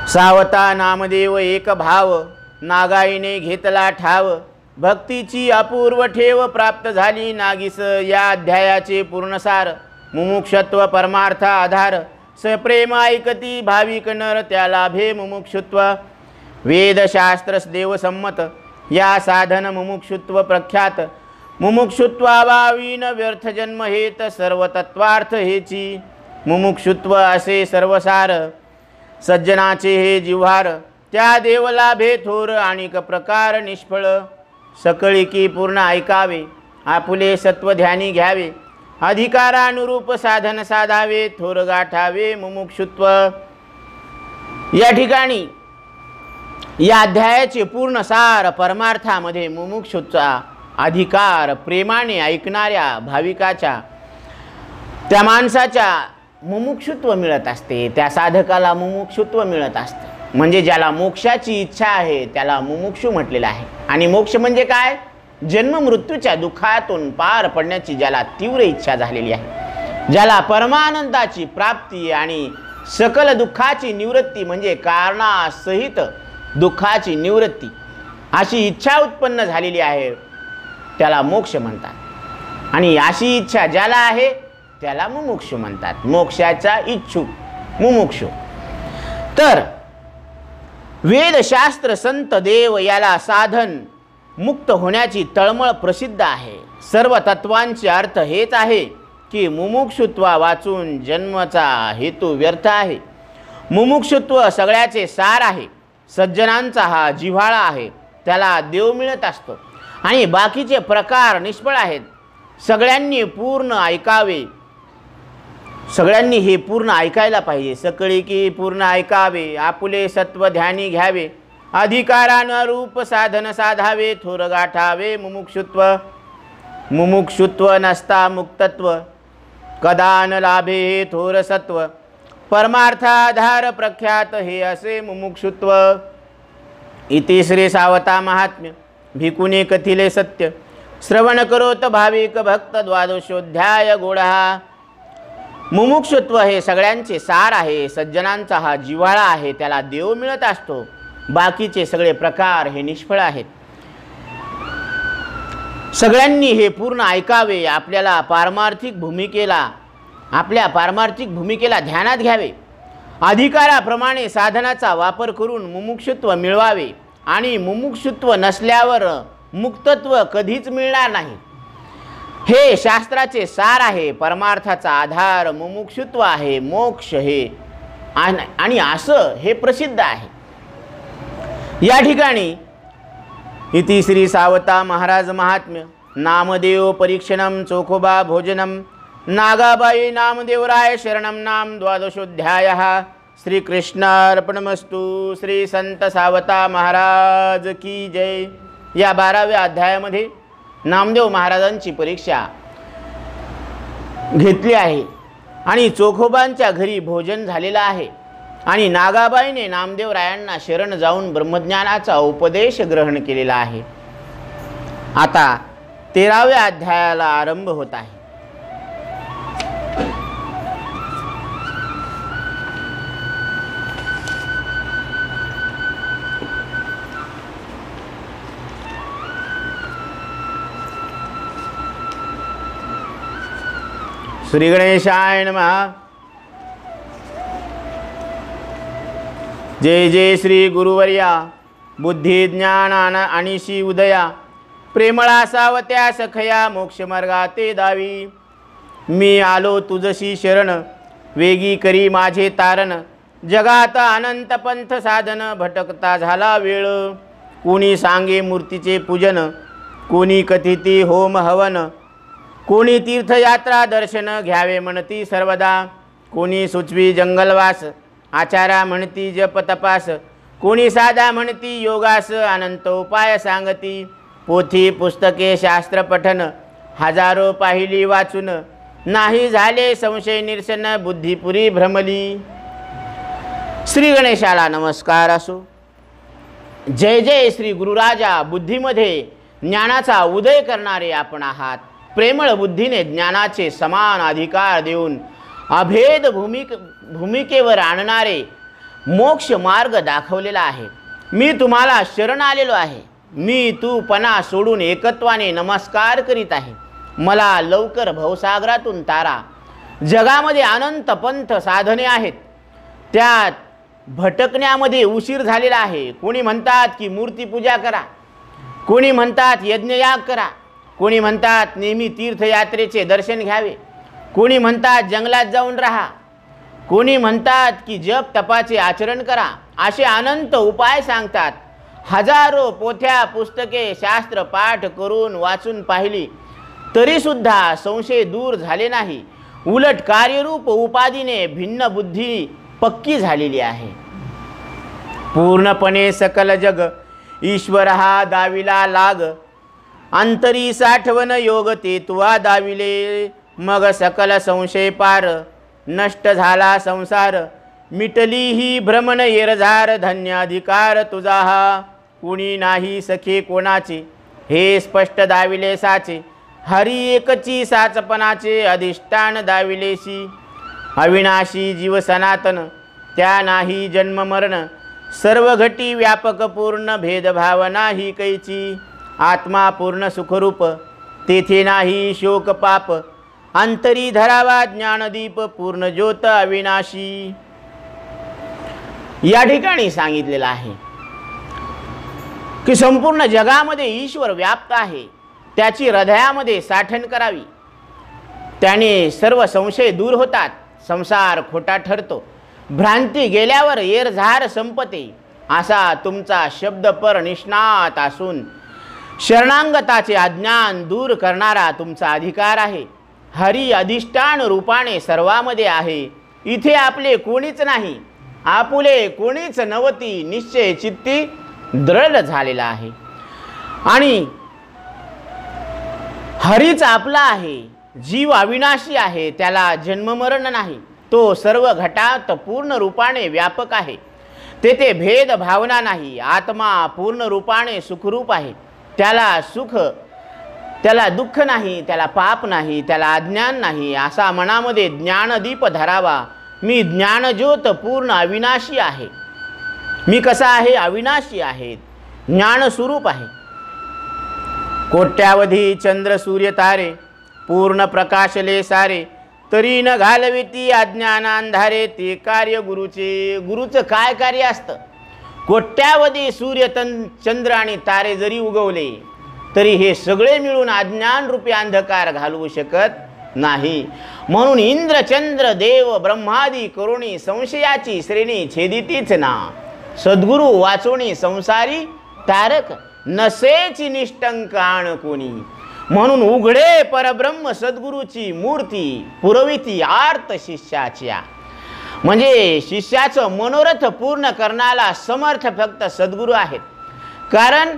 सावता नामदेव एक भाव नागाईने घेतला ठाव. भक्तीची अपूर्व ठेव प्राप्त झाली नागीस. या अध्यायाचे पूर्णसार मुमुक्षत्व परमार्थ आधार. सप्रेम ऐकती भाविक नर त्याला भे मुमुक्षुत्व. वेदशास्त्र देवसंमत या साधन मुमुक्षुत्व प्रख्यात. मुमुक्षुत्वाभावीन व्यर्थ जन्म हेत सर्व तत्वार्थ हेची. मुमुक्षुत्व असे सर्वसार सज्जनाचे हे जिव्हार. त्या देवलाभे थोर अनेक प्रकार निष्फळ. सकळी की पूर्ण ऐकावे आपुले सत्व ध्यानी घ्यावे. अधिकारानुरूप साधन साधावे थोर गाठावे मुमुक्षुत्व. या ठिकाणी या अध्यायाचे पूर्ण सार परमार्थामध्ये मुमुक्षुत्वाचा अधिकार प्रेमाने ऐकणाऱ्या भाविकाच्या त्या माणसाच्या मुमुक्षुत्व मिळत असते. त्या साधकाला मुमुक्षुत्व मिळत असते. म्हणजे ज्याला मोक्षाची इच्छा आहे त्याला मुमुक्षू म्हटलेलं आहे. आणि मोक्ष म्हणजे काय? जन्म मृत्यूच्या दुःखातून पार पडण्याची ज्याला तीव्र इच्छा झालेली आहे, ज्याला परमानंदाची प्राप्ती आणि सकल दुःखाची निवृत्ती म्हणजे कारणासहित दुःखाची निवृत्ती अशी इच्छा उत्पन्न झालेली आहे, त्याला मोक्ष म्हणतात. आणि अशी इच्छा ज्याला आहे त्याला मुमुक्षू म्हणतात. मोक्षाचा इच्छुक मुमुक्षू. तर वेदशास्त्र संत देव याला साधन मुक्त होण्याची तळमळ प्रसिद्ध आहे. सर्व तत्वांचे अर्थ हेच आहे की मुमुक्षुत्वा वाचून जन्माचा हेतू व्यर्थ आहे. मुमुक्षुत्व सगळ्याचे सार आहे. सज्जनांचा हा जिव्हाळा आहे, त्याला देव मिळत असतो. आणि बाकीचे प्रकार निष्फळ आहेत. सगळ्यांनी पूर्ण ऐकावे. सगळ्यांनी हे पूर्ण ऐकायला पाहिजे. सकळी की पूर्ण ऐकावे आपुले सत्व ध्यानी घ्यावे. अधिकारानुरूप साधन साधावे थोर गाठावे मुमुक्षुत्व. मुमुक्षुत्व नसता मुक्तत्व कदा न लाभे हे थोर सत्व. परमार्थाधार प्रख्यात हे असे मुमुक्षुत्व. इति श्री सावता महात्म्य भिकुने कथिले सत्य. श्रवण करोत भाविक भक्त द्वादशोध्याय गोडा. मुमुक्षुत्व हे सगळ्यांचे सार आहे. सज्जनांचा हा जिव्हाळा आहे, त्याला देव मिळत असतो. बाकीचे सगळे प्रकार हे निष्फळ आहेत. सगळ्यांनी हे पूर्ण ऐकावे. आपल्या पारमार्थिक भूमिकेला ध्यानात घ्यावे. अधिकाराप्रमाणे साधनाचा वापर करून मुमुक्षुत्व मिळवावे. आणि मुमुक्षुत्व नसल्यावर मुक्तत्व कधीच मिळणार नाही. हे शास्त्राचे सार आहे. परमार्थाचा आधार मुमुक्षुत्व आहे. मोक्ष हे आणि असं हे प्रसिद्ध आहे. या ठिकाणी इति श्री सावता महाराज महात्म्य नामदेव परीक्षणम चोखोबा भोजनम नागाबाई नामदेवराय शरणम नाम द्वादशोध्यायः. श्रीकृष्णार्पणमस्तु. श्री संत सावता महाराज की जय. या 12व्या अध्यायामध्ये नामदेव महाराजांची परीक्षा घेतली आहे. आणि चोखोबांच्या घरी भोजन झालेलं आहे आणि नागाबाईने नामदेवरायांना शरण जाऊन ब्रह्मज्ञानाचा उपदेश ग्रहण केलेला आहे. आता 13व्या अध्यायाला आरंभ होत आहे. श्री गणेशाय नमः. जय जय श्री गुरुवर्या. बुद्धी ज्ञान आणिशी उदया, प्रेमळा सावत्या सखया मोक्षमार्गा ते दावी. मी आलो तुझशी शरण, वेगी करी माझे तारण. जगात अनंत पंथ साधन, भटकता झाला वेळ. कोणी सांगे मूर्तीचे पूजन, कोणी कथिती होम हवन. कोणी तीर्थयात्रा दर्शन घ्यावे म्हणती सर्वदा. कोणी सुचवी जंगलवास, आचारा म्हणती जप तपास. कोणी साधा म्हणती योगास, अनंत उपाय सांगती. पोथी पुस्तके शास्त्र पठन, हजारो पाहिली वाचून. नाही झाले संशय निरसन, बुद्धिपुरी भ्रमली. श्री गणेशाला नमस्कार असो. जय जय श्री गुरुराजा. बुद्धीमध्ये ज्ञानाचा उदय करणारे आपण आहात. प्रेमळ बुद्धीने ज्ञानाचे समान अधिकार देऊन अभेद भूमिकेवर आणणारे मोक्ष मार्ग दाखवलेला आहे. मी तुम्हाला शरण आलेलो आहे. मी तू पणा सोडून एकत्वाने नमस्कार करीत आहे. मला लवकर भवसागरातून तारा. जगामध्ये अनंत पंथ साधने आहेत, त्यात भटकण्यामध्ये उशीर झालेला आहे. कोणी म्हणतात की मूर्तीपूजा करा, कोणी म्हणतात यज्ञयाग करा, कोणी म्हणतात नेहमी तीर्थयात्रेचे दर्शन घ्यावे, कोणी म्हणतात जंगलात जाऊन राहा, कोणी म्हणतात की जप तपाचे आचरण करा. असे अनंत उपाय सांगतात. हजारो पोथ्या पुस्तके शास्त्र पाठ करून वाचून पाहिली तरीसुद्धा संशय दूर झाले नाही. उलट कार्यरूप उपाधीने भिन्न बुद्धी पक्की झालेली आहे. पूर्णपणे सकल जग ईश्वर हा दाविला लाग. अंतरी साठवण योग ते तुवा दाविले. मग सकल संशय पार, नष्ट झाला संसार. मिटली ही भ्रमण येरझार, धन्य अधिकार तुझा हा. कुणी नाही सखे कोणाचे, हे स्पष्ट दाविले साचे. हरी एकची साचपणाचे, अधिष्ठान दाविलेशी. अविनाशी जीव सनातन, त्या नाही जन्म मरण. सर्व घटी व्यापक पूर्ण, भेदभाव नाही कैची. आत्मा पूर्ण सुखरूप, तेथे नाही शोक पाप. अंतरी धरावा ज्ञानदीप, पूर्ण ज्योत अविनाशी. या ठिकाणी सांगितलेलं आहे की संपूर्ण जगामध्ये ईश्वर व्याप्त आहे. त्याची हृदयामध्ये साठवण करावी, त्याने सर्व संशय दूर होतात. संसार खोटा ठरतो. भ्रांती गेल्यावर येरझार संपते. असा तुमचा शब्द पर निष्णात असून शरणांगताचे अज्ञान दूर करणारा तुमचा अधिकार आहे. हरी अधिष्ठान रूपाने सर्वामध्ये आहे. इथे आपले कोणीच नाही, आपुले कोणीच नवती. निश्चय चित्ती दृढ झालेला आहे आणि हरीच आपला आहे. जीव अविनाशी आहे, त्याला जन्ममरण नाही. तो सर्व घटात पूर्ण रूपाने व्यापक आहे. तेथे भेद भावना नाही. आत्मा पूर्ण रूपाने सुखरूप आहे. त्याला सुख, त्याला दुःख नाही, त्याला पाप नाही, त्याला अज्ञान नाही. असा मनामध्ये ज्ञानदीप धरावा. मी ज्ञानज्योत पूर्ण अविनाशी आहे. मी कसा आहे? अविनाशी आहे, ज्ञानस्वरूप आहे. कोट्यावधी चंद्र सूर्य तारे, पूर्ण प्रकाशले सारे. तरी न घालविती अज्ञानांधारे, ते कार्य गुरुचे. गुरुचं काय कार्य असतं? कोट्यावधी सूर्य चंद्र आणि तारे जरी उगवले तरी हे सगळे मिळून अज्ञान रूपी अंधकार घालवू शकत नाही. म्हणून इंद्र चंद्र देव ब्रह्मादी करुणी संशयाची श्रेणी छेदितीच ना. सद्गुरु वाचोणी संसारी तारक, नसेची निष्टंक आण कोणी. म्हणून उघडे परब्रह्म सद्गुरूची मूर्ती, पुरविती आर्त शिष्याच्या. म्हणजे शिष्याचं मनोरथ पूर्ण करण्याला समर्थ फक्त सद्गुरू आहेत. कारण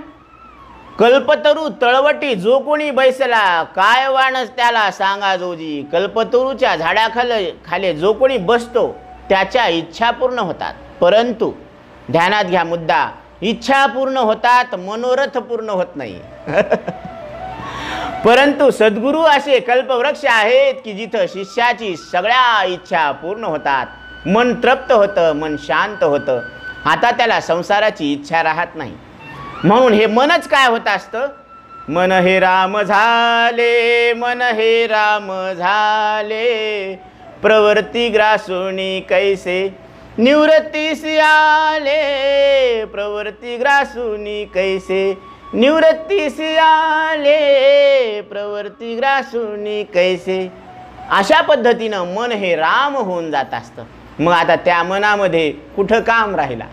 कल्पतरू तळवटी जो कोणी बैसला, काय वाणस त्याला सांगा जोजी. कल्पतरूच्या झाडाखाली जो कोणी बसतो त्याच्या इच्छा पूर्ण होतात. परंतु ध्यानात घ्या मुद्दा, इच्छा पूर्ण होतात, मनोरथ पूर्ण होत नाही. परंतु सद्गुरू असे कल्पवृक्ष आहेत की जिथं शिष्याची सगळ्या इच्छा पूर्ण होतात. मन तृप्त होतं, मन शांत होतं. आता त्याला संसाराची इच्छा राहत नाही. म्हणून हे मनच काय होत असतं, मन हे राम झाले, मन हे राम झाले, प्रवृत्ती ग्रासुनी कैसे निवृत्तीस आले, प्रवृत्ती ग्रासुनी कैसे निवृत्तीस आले, प्रवृत्ती ग्रासुनी कैसे. अशा पद्धतीनं मन हे राम होऊन जात असतं. मग आता त्या मनामध्ये कुठं काम राहिला.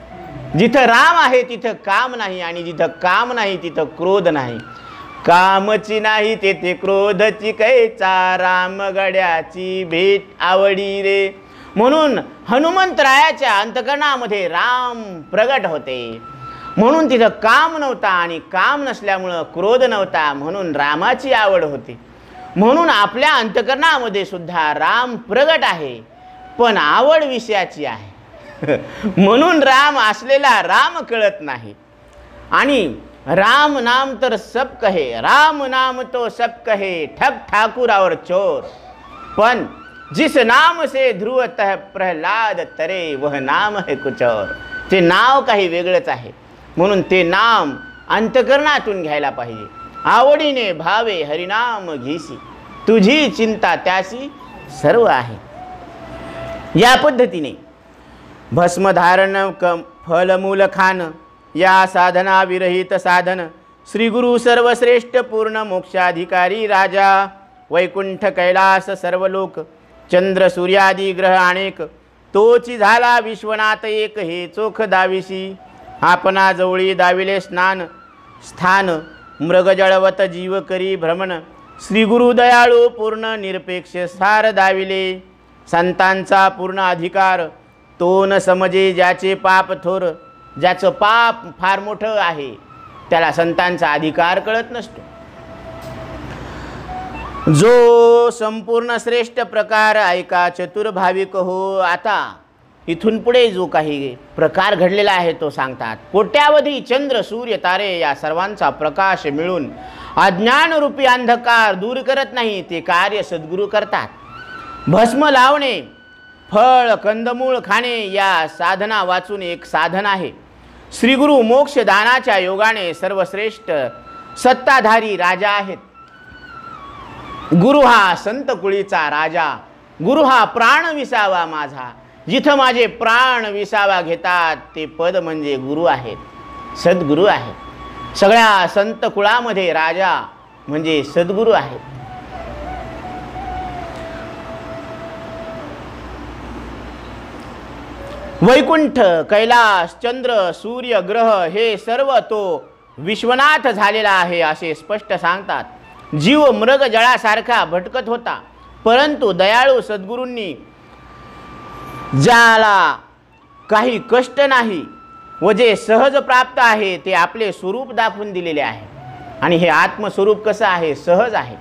जिथं राम आहे तिथं काम नाही, आणि जिथं काम नाही तिथं क्रोध नाही. कामची नाही तेथे क्रोधची कैचा, राम गड्याची भेट आवडी रे. म्हणून हनुमंतरायाच्या अंतकरणामध्ये राम प्रगट होते. म्हणून तिथं काम नव्हता, आणि काम नसल्यामुळं क्रोध नव्हता, म्हणून रामाची आवड होती. म्हणून आपल्या अंतकरणामध्ये सुद्धा राम प्रगट आहे, पण आवड विषयाची आहे. म्हणून राम असलेला राम कळत नाही. आणि राम नाम तर सब कहे, राम नाम तो सब कहे, ठग ठाकुर और चोर. पण जिस नाम से ध्रुवतः प्रहलाद तरे, वह नाम है कुछ और. ते नाव काही वेगळंच आहे. म्हणून ते नाम अंतकरणातून घ्यायला पाहिजे. आवडीने भावे हरिनाम घेसी, तुझी चिंता त्यासी सर्व आहे. या पद्धतीने भस्मधारण फलमूल खान, या साधना विरहित साधन. श्री गुरु सर्वश्रेष्ठ पूर्ण मोक्षाधिकारी राजा, वैकुंठ कैलास सर्वलोक, चंद्र सूर्यादी ग्रह अनेक, तोची झाला विश्वनाथ एक, हे चोख दाविसी. आपणा जवळी दाविले स्नान स्थान, मृग जळवत जीव करी भ्रमण. श्री गुरु दयाळू पूर्ण निरपेक्ष सार दाविले. संतांचा पूर्ण अधिकार, तो न समजे ज्याचे पाप थोर. ज्याचं पाप फार मोठं आहे त्याला संतांचा अधिकार कळत नसतो. जो संपूर्ण श्रेष्ठ प्रकार ऐका चतुर भाविक हो. आता इथून पुढे जो काही प्रकार घडलेला आहे तो सांगतात. कोट्यावधी चंद्र सूर्य तारे या सर्वांचा प्रकाश मिळून अज्ञानरूपी अंधकार दूर करत नाही, ते कार्य सद्गुरू करतात. भस्म लावणे, फळ कंदमूळ खाणे या साधना वाचून एक साधन आहे. श्री गुरु मोक्षदानाच्या योगाने सर्वश्रेष्ठ सत्ताधारी राजा आहेत. गुरु हा संत कुळीचा राजा, गुरु हा प्राण विसावा माझा. जिथं माझे प्राण विसावा घेतात ते पद म्हणजे गुरु आहेत, सद्गुरू आहेत. सगळ्या संत कुळामध्ये राजा म्हणजे सद्गुरू आहेत. वैकुंठ कैलास चंद्र सूर्य ग्रह हे सर्व तो विश्वनाथ झालेला आहे असे स्पष्ट सांगतात. जीव मृग जळासारखा भटकत होता, परंतु दयाळू सद्गुरूंनी ज्याला काही कष्ट नाही व जे सहज प्राप्त आहे ते आपले स्वरूप दाखवून दिलेले आहे. आणि हे आत्मस्वरूप कसं आहे, सहज आहे.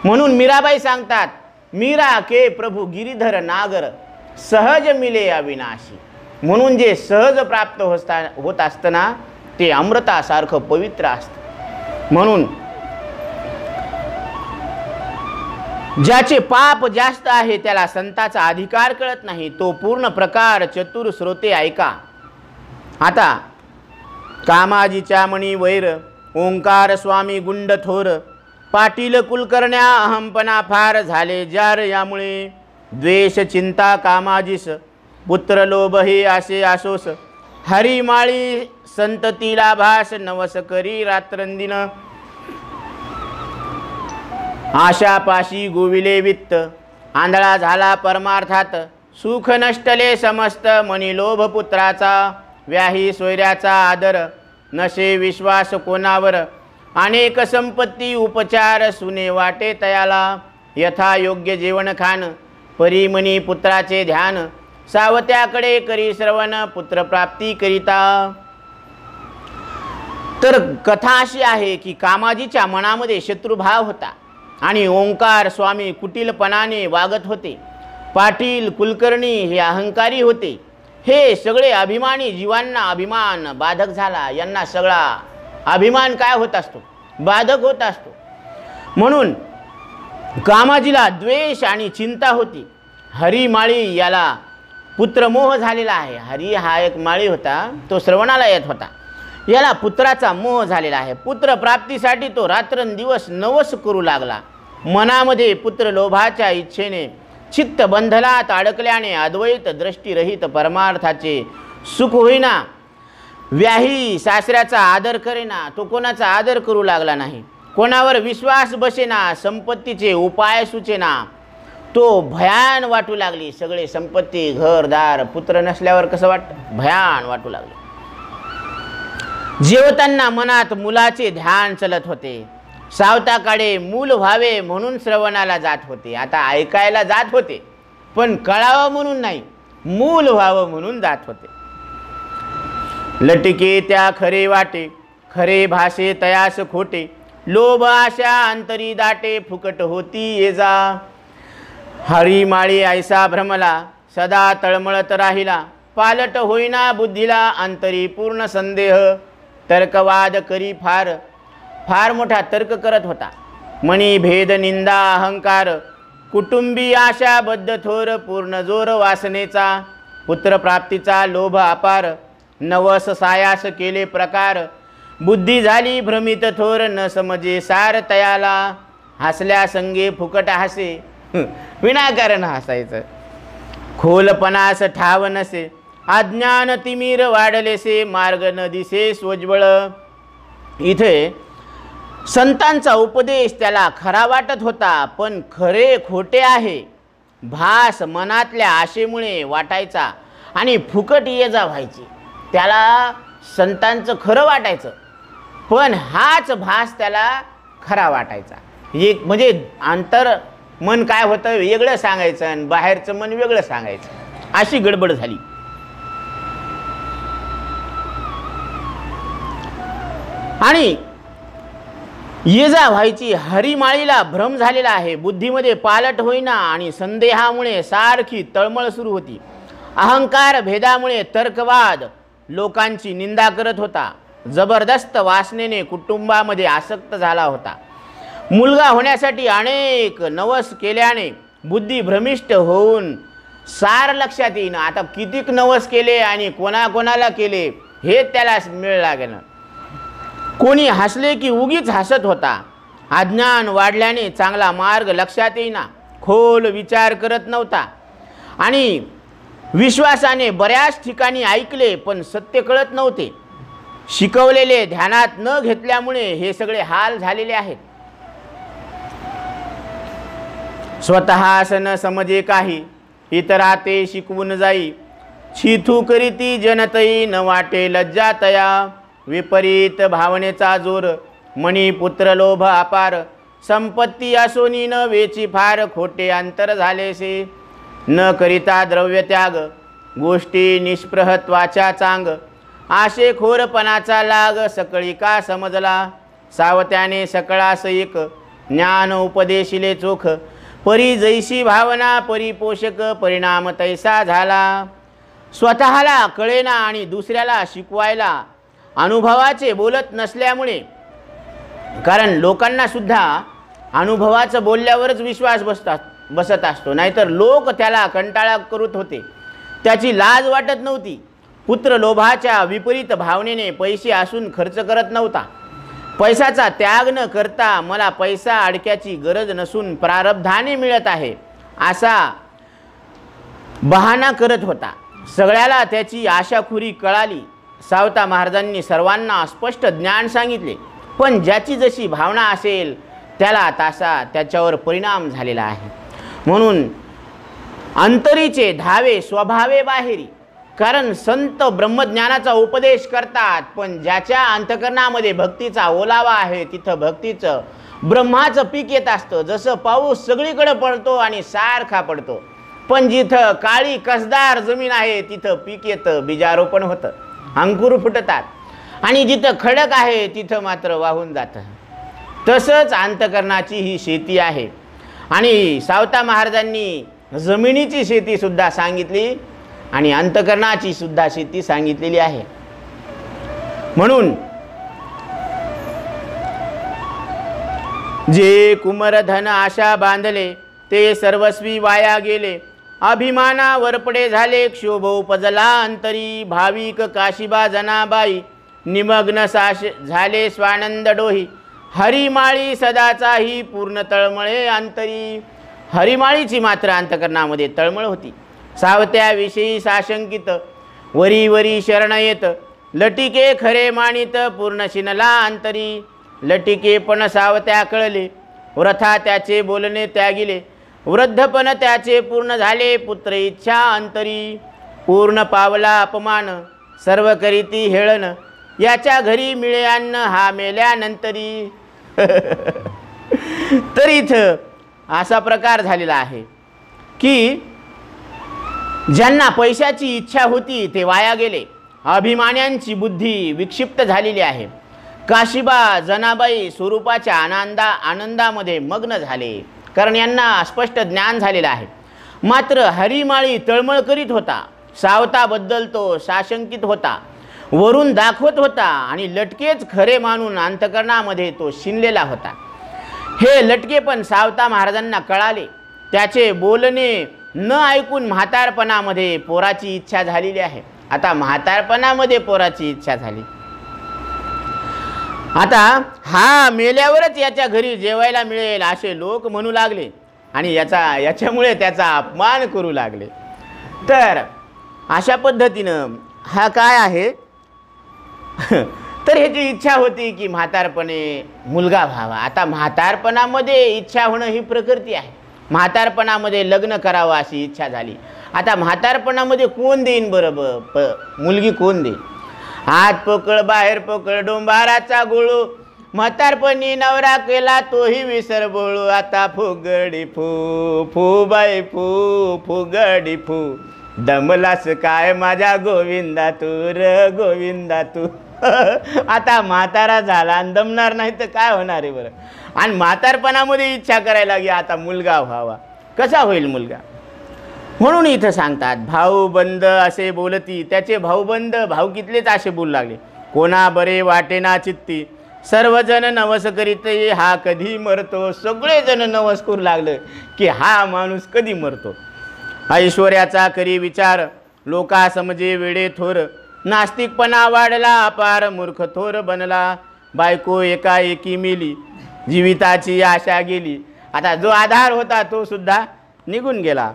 म्हणून मीराबाई सांगतात, मीरा के प्रभू गिरीधर नागर, सहज मिले अविनाशी. म्हणून जे सहज प्राप्त होत असताना ते अमृतासारखं पवित्र असतं. म्हणून ज्याचे पाप जास्त आहे त्याला संताचा अधिकार कळत नाही, तो पूर्ण प्रकार चतुर श्रोते ऐका. आता कामाजीच्या मणी वैर, ओंकार स्वामी गुंड थोर, पाटील कुलकर्ण्या अहंपणा फार झाले जार. यामुळे द्वेष चिंता कामाजीस, पुत्र लोभ हे असे आसोस. हरिमाळी संततीला भास, नवस करी रात्रंदिन. आशापाशी गोविले वित्त, आंधळा झाला परमार्थात. सुख नष्टले समस्त, मनी लोभ पुत्राचा. व्याही सोयऱ्याचा आदर, नशे विश्वास कोणावर. अनेक संपत्ती उपचार, सुने वाटे तयाला. यथा योग्य जेवण खान, परिमणी पुत्राचे ध्यान. सावत्याकडे करी श्रवण, पुत्रप्राप्ती करिता. तर कथा अशी आहे की कामाजीच्या मनामध्ये शत्रुभाव होता आणि ओंकार स्वामी कुटिलपणाने वागत होते. पाटील कुलकर्णी हे अहंकारी होते. हे सगळे अभिमानी जीवांना अभिमान बाधक झाला. यांना सगळा अभिमान काय होत असतो? बाधक होत असतो. म्हणून कामाजीला द्वेष आणि चिंता होती. हरी माळी याला पुत्रमोह झालेला आहे. हरी हा एक माळी होता, तो श्रवणाला येत होता. याला पुत्राचा मोह झालेला आहे. पुत्र प्राप्तीसाठी तो रात्रंदिवस नवस करू लागला. मनामध्ये पुत्र लोभाच्या इच्छेने चित्त बंधनात अडकल्याने अद्वैत दृष्टीरहित परमार्थाचे सुख होईना. व्याही सासऱ्याचा आदर करेना. तो कोणाचा आदर करू लागला नाही. कोणावर विश्वास बसेना. संपत्तीचे उपाय सुचेना. तो भयान वाटू लागली. सगळे संपत्ती घरदार पुत्र नसल्यावर कसं वाटतं? भयान वाटू लागले. जेवताना मनात मुलाचे ध्यान चलत होते. सावताकडे मूल व्हावे म्हणून श्रवणाला जात होते. आता ऐकायला जात होते पण कळावं म्हणून नाही, मूल व्हावं म्हणून जात होते. लटके त्या खरे वाटे, खरे भाषे तयास खोटे. लोभ आशा अंतरी दाटे, फुकट होती ये जा. हरी माळी ऐसा भ्रमला, सदा तळमळत राहिला. पालट होईना बुद्धीला, अंतरी पूर्ण संदेह. तर्कवाद करी फार, फार मोठा तर्क करत होता. मणी भेद निंदा अहंकार, कुटुंबी आशा बद्ध थोर. पूर्ण जोर वासनेचा, पुत्रप्राप्तीचा लोभ अपार. नवस सायास केले प्रकार, बुद्धी झाली भ्रमित थोर. न समजे सार तयाला, हसल्या संगे फुकट हसे. विनाकारण हसायचं. खोलपणास ठाव नसे, अज्ञान तिमीर वाढलेसे. मार्ग न दिसे स्वज्वळ. इथे संतांचा उपदेश त्याला खरा वाटत होता पण खरे खोटे आहे. भास मनातल्या आशेमुळे वाटायचा आणि फुकट ये जा व्हायची. त्याला संतांचं खरं वाटायचं पण हाच भास त्याला खरा वाटायचा. एक म्हणजे अंतर मन काय होतं वेगळं सांगायचं आणि बाहेरचं मन वेगळं सांगायचं, अशी गडबड झाली. आणि ये जा व्हायची. हरिमाळीला भ्रम झालेला आहे. बुद्धीमध्ये पालट होईना आणि संदेहामुळे सारखी तळमळ सुरू होती. अहंकार भेदामुळे तर्कवाद लोकांची निंदा करत होता. जबरदस्त वासनेने कुटुंबामध्ये आसक्त झाला होता. मुलगा होण्यासाठी अनेक नवस केल्याने बुद्धी भ्रमिष्ट होऊन सार लक्षात येईना. आता कितीक नवस केले आणि कोणाकोणाला केले हे त्याला मिळ लागेना. कोणी हसले की उगीच हसत होता. अज्ञान वाढल्याने चांगला मार्ग लक्षात येईना. खोल विचार करत नव्हता आणि विश्वासाने बऱ्याच ठिकाणी ऐकले पण सत्य कळत नव्हते. शिकवलेले ध्यानात न घेतल्यामुळे हे सगळे हाल झालेले आहेत. स्वतःस न समजे काही, इतरा ते शिकवून जाई. छिथू करीती जनतई, न वाटे लज्जा तया. विपरीत भावनेचा जोर, मणी पुत्र लोभ अपार. संपत्ती असोनी न वेची फार, खोटे अंतर झालेसे. न करिता द्रव्य त्याग, गोष्टी निष्प्रहत्वाच्या चांग. आशे खोरपणाचा लाग, सकळी का समजला. सावत्याने सकळास एक, ज्ञान उपदेशिले चोख. परी जैसी भावना परिपोषक, परिणाम तैसा झाला. स्वतःला कळेना आणि दुसऱ्याला शिकवायला अनुभवाचे बोलत नसल्यामुळे, कारण लोकांना सुद्धा अनुभवाचं बोलल्यावरच विश्वास बसत असतो, नाहीतर लोक त्याला कंटाळा करत होते. त्याची लाज वाटत नव्हती. पुत्र लोभाच्या विपरीत भावनेने पैसे असून खर्च करत नव्हता. पैशाचा त्याग न करता मला पैसा अडक्याची गरज नसून प्रारब्धाने मिळत आहे असा बहाणा करत होता. सगळ्याला त्याची आशाखुरी कळाली. सावता महाराजांनी सर्वांना स्पष्ट ज्ञान सांगितले पण ज्याची जशी भावना असेल त्याला तासा त्याच्यावर परिणाम झालेला आहे. म्हणून अंतरीचे धावे स्वभावे बाहेरी. कारण संत ब्रह्मज्ञानाचा उपदेश करतात पण ज्याच्या अंतकरणामध्ये भक्तीचा ओलावा आहे तिथं भक्तीचं ब्रह्माचं पीक येत असतं. जसं पाऊस सगळीकडे पडतो आणि सारखा पडतो पण जिथं काळी कसदार जमीन आहे तिथं पीक येतं, बीजारोपण होतं, अंकुर फुटतात. आणि जिथं खडक आहे तिथं मात्र वाहून जातं. तसंच अंतकरणाची ही शेती आहे. आणि सावता महाराजांनी जमिनीची शेती सुद्धा सांगितली आणि अंतकरणाची सुद्धा शेती सांगितलेली आहे. म्हणून जे कुमरधन आशा बांधले ते सर्वस्वी वाया गेले. अभिमाना वरपडे झाले क्षोभ उपजला अंतरी. भाविक काशीबा जनाबाई निमग्न साश झाले स्वानंद डोही. हरिमाळी सदाचाही पूर्ण तळमळे अंतरी. हरिमाळीची मात्र अंतकरणामध्ये तळमळ होती. सावत्याविषयी साशंकित वरी वरी शरण येत. लटिके खरे मानित पूर्ण शिनला अंतरी. लटिके पण सावत्या कळले व्रथा त्याचे बोलणे त्यागिले. वृद्धपण त्याचे पूर्ण झाले पुत्र इच्छा अंतरी. पूर्ण पावला अपमान सर्व करीती हेळन. याच्या घरी मिळे अन्न हा मेल्यानंतरी. तर इथं असा प्रकार झालेला आहे की ज्यांना पैशाची इच्छा होती ते वाया गेले. अभिमान्यांची बुद्धी विक्षिप्त झालेली आहे. काशीबा जनाबाई स्वरूपाच्या आनंदामध्ये मग्न झाले, कारण यांना स्पष्ट ज्ञान झालेलं आहे. मात्र हरिमाळी तळमळ करीत होता. सावताबद्दल तो साशंकित होता, वरून दाखवत होता आणि लटकेच खरे मानून अंतकरणामध्ये तो शिनलेला होता. हे लटके पण सावता महाराजांना कळाले. त्याचे बोलणे न ऐकून म्हातारपणामध्ये पोराची इच्छा झालेली आहे. आता म्हातारपणामध्ये पोराची इच्छा झाली. आता हा मेल्यावरच याच्या घरी जेवायला मिळेल असे लोक म्हणू लागले आणि याच्यामुळे त्याचा अपमान करू लागले. तर अशा पद्धतीनं हा काय आहे तर ह्याची इच्छा होती की म्हातारपणे मुलगा व्हावा. आता म्हातारपणामध्ये इच्छा होणं ही प्रकृती आहे. म्हातारपणामध्ये लग्न करावं अशी इच्छा झाली. आता म्हातारपणामध्ये कोण देईन बरोबर मुलगी कोण देईन. हात पकड बाहेर पकड डोंबाराचा गोळू. म्हातारपणी नवरा केला तोही विसर बोळू. आता फुगडी फू फू बाई फू फुगडी फू. दमलास काय माझ्या गोविंदा तू र गोविंदा तू. आता म्हातारा झाला आणि दमणार नाही तर काय होणार आहे बरं. आणि म्हातारपणामध्ये इच्छा करायला लागली आता मुलगा व्हावा. कसा होईल मुलगा. म्हणून इथं सांगतात भाऊबंद असे बोलती. त्याचे भाऊबंद भाऊकीतलेच असे बोलू लागले. कोणा बरे वाटेना चित्ती सर्वजण नवस करीत हा कधी मरतो. सगळेजण नवस करू लागलं की हा माणूस कधी मरतो. ऐश्वर्याचा करी विचार लोका समजे वेडे थोर. नास्तिकपणा वाढला अपार मूर्ख थोर बनला. बायको एकाएकी मेली जीविताची आशा गेली. आता जो आधार होता तो सुद्धा निघून गेला.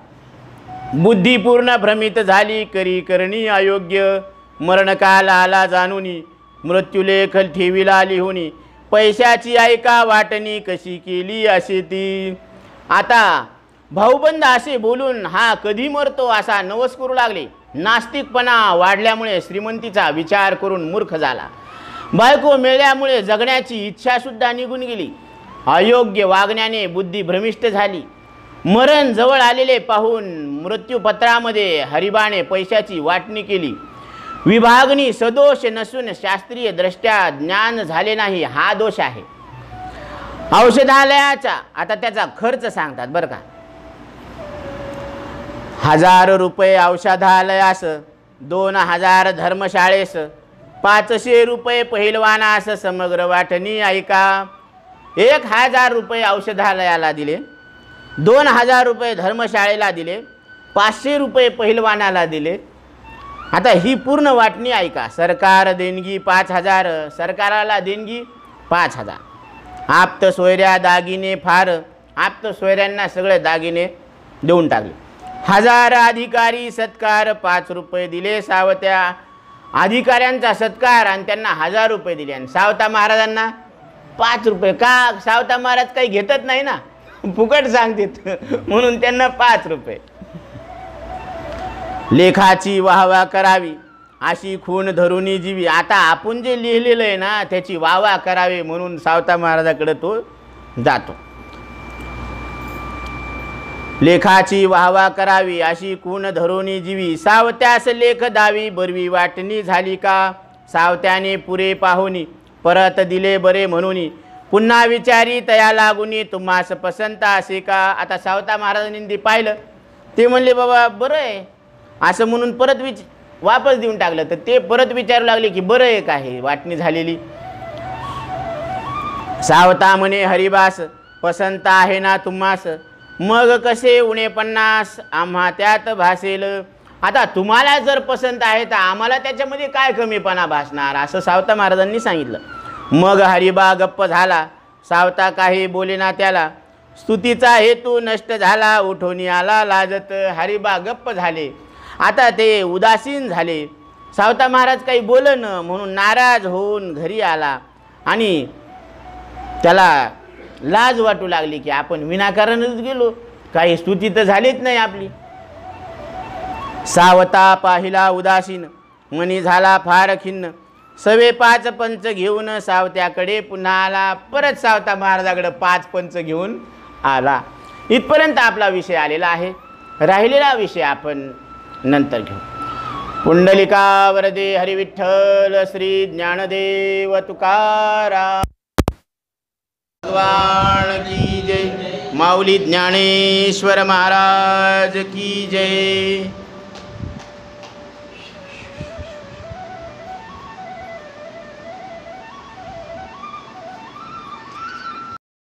बुद्धी पूर्ण भ्रमित झाली करी करणी अयोग्य. मरणकाल आला जाणुनी मृत्युलेख ठेविला लिहुनी. पैशाची ऐका वाटणी कशी केली अशी ती. आता भाऊबंद असे बोलून हा कधी मरतो असा नवस करू लागले. नास्तिकपणा वाढल्यामुळे श्रीमंतीचा विचार करून मूर्ख झाला. बायको मिळाल्यामुळे जगण्याची इच्छासुद्धा निघून गेली. अयोग्य वागण्याने बुद्धी भ्रमिष्ट झाली. मरण जवळ आलेले पाहून मृत्यूपत्रामध्ये हरिबाने पैशाची वाटणी केली. विभागणी सदोष नसून शास्त्रीय दृष्ट्या ज्ञान झाले नाही हा दोष आहे. औषधालयाचा आता त्याचा खर्च सांगतात बरं का. 1000 रुपये औषधालयास, 2000 धर्मशाळेस, 500 रुपये पहिलवानास समग्र वाटणी ऐका. 1000 रुपये औषधालयाला दिले, 2000 रुपये धर्मशाळेला दिले, 500 रुपये पहिलवानाला दिले. आता ही पूर्ण वाटणी ऐका. सरकार देणगी 5000, सरकाराला देणगी 5000. आप्त सोयऱ्या दागिने फार, आप्त सोयऱ्यांना सगळे दागिने देऊन टाकले. 1000 अधिकारी सत्कार, 5 रुपये दिले सावत्या. अधिकाऱ्यांचा सत्कार आणि त्यांना 1000 रुपये दिले आणि सावता महाराजांना 5 रुपये. का सावता महाराज काही घेतच नाही ना, फुकट सांगतात म्हणून त्यांना 5 रुपये. लेखाची वाहवा करावी अशी खून धरुनी जीवी. आता आपण जे लिहिलेलं आहे ना त्याची वाहवा करावी म्हणून सावता महाराजाकडे तो जातो. लेखाची वाहवा करावी अशी खून धरुनी जीवी. सावत्यास लेख दावी बरवी वाटणी झाली का. सावत्याने पुरे पाहुनी परत दिले बरे म्हणून पुन्हा विचारी तया लागुनी तुम्हास पसंत असे का. आता सावता महाराजांनी ते पाहिलं, ते म्हणले बाबा बरं आहे असं म्हणून परत वापस देऊन टाकलं. तर ते परत विचारू लागले की बरं आहे का हे वाटणी झालेली. सावता म्हणे हरिबास पसंत आहे ना तुम्हास, मग कसे उणे 50 आम्हा त्यात भासेल. आता तुम्हाला जर पसंत आहे तर आम्हाला त्याच्यामध्ये काय कमीपणा भासणार, असं सावता महाराजांनी सांगितलं. मग हरिबा गप्प झाला, सावता काही बोलेना त्याला. स्तुतीचा हेतू नष्ट झाला, उठून आला लाजत. हरिबा गप्प झाले, आता ते उदासीन झाले. सावता महाराज काही बोलन म्हणून नाराज होऊन घरी आला आणि त्याला लाज वाटू लागली की आपण विनाकारणच गेलो, काही स्तुती तर झालीच नाही आपली. सावता पाहिला उदासीन, मनी झाला फार खिन्न. सवे 5 पंच घेऊन सावत्याकडे पुन्हा आला. परत सावता महाराजाकडे 5 पंच घेऊन आला. इथपर्यंत आपला विषय आलेला आहे. राहिलेला विषय आपण नंतर घेऊ. पुंडलिका वरदे हरी विठ्ठल श्री ज्ञानदेव तुकाराम भगवान की जय. माऊली ज्ञानेश्वर महाराज की जय.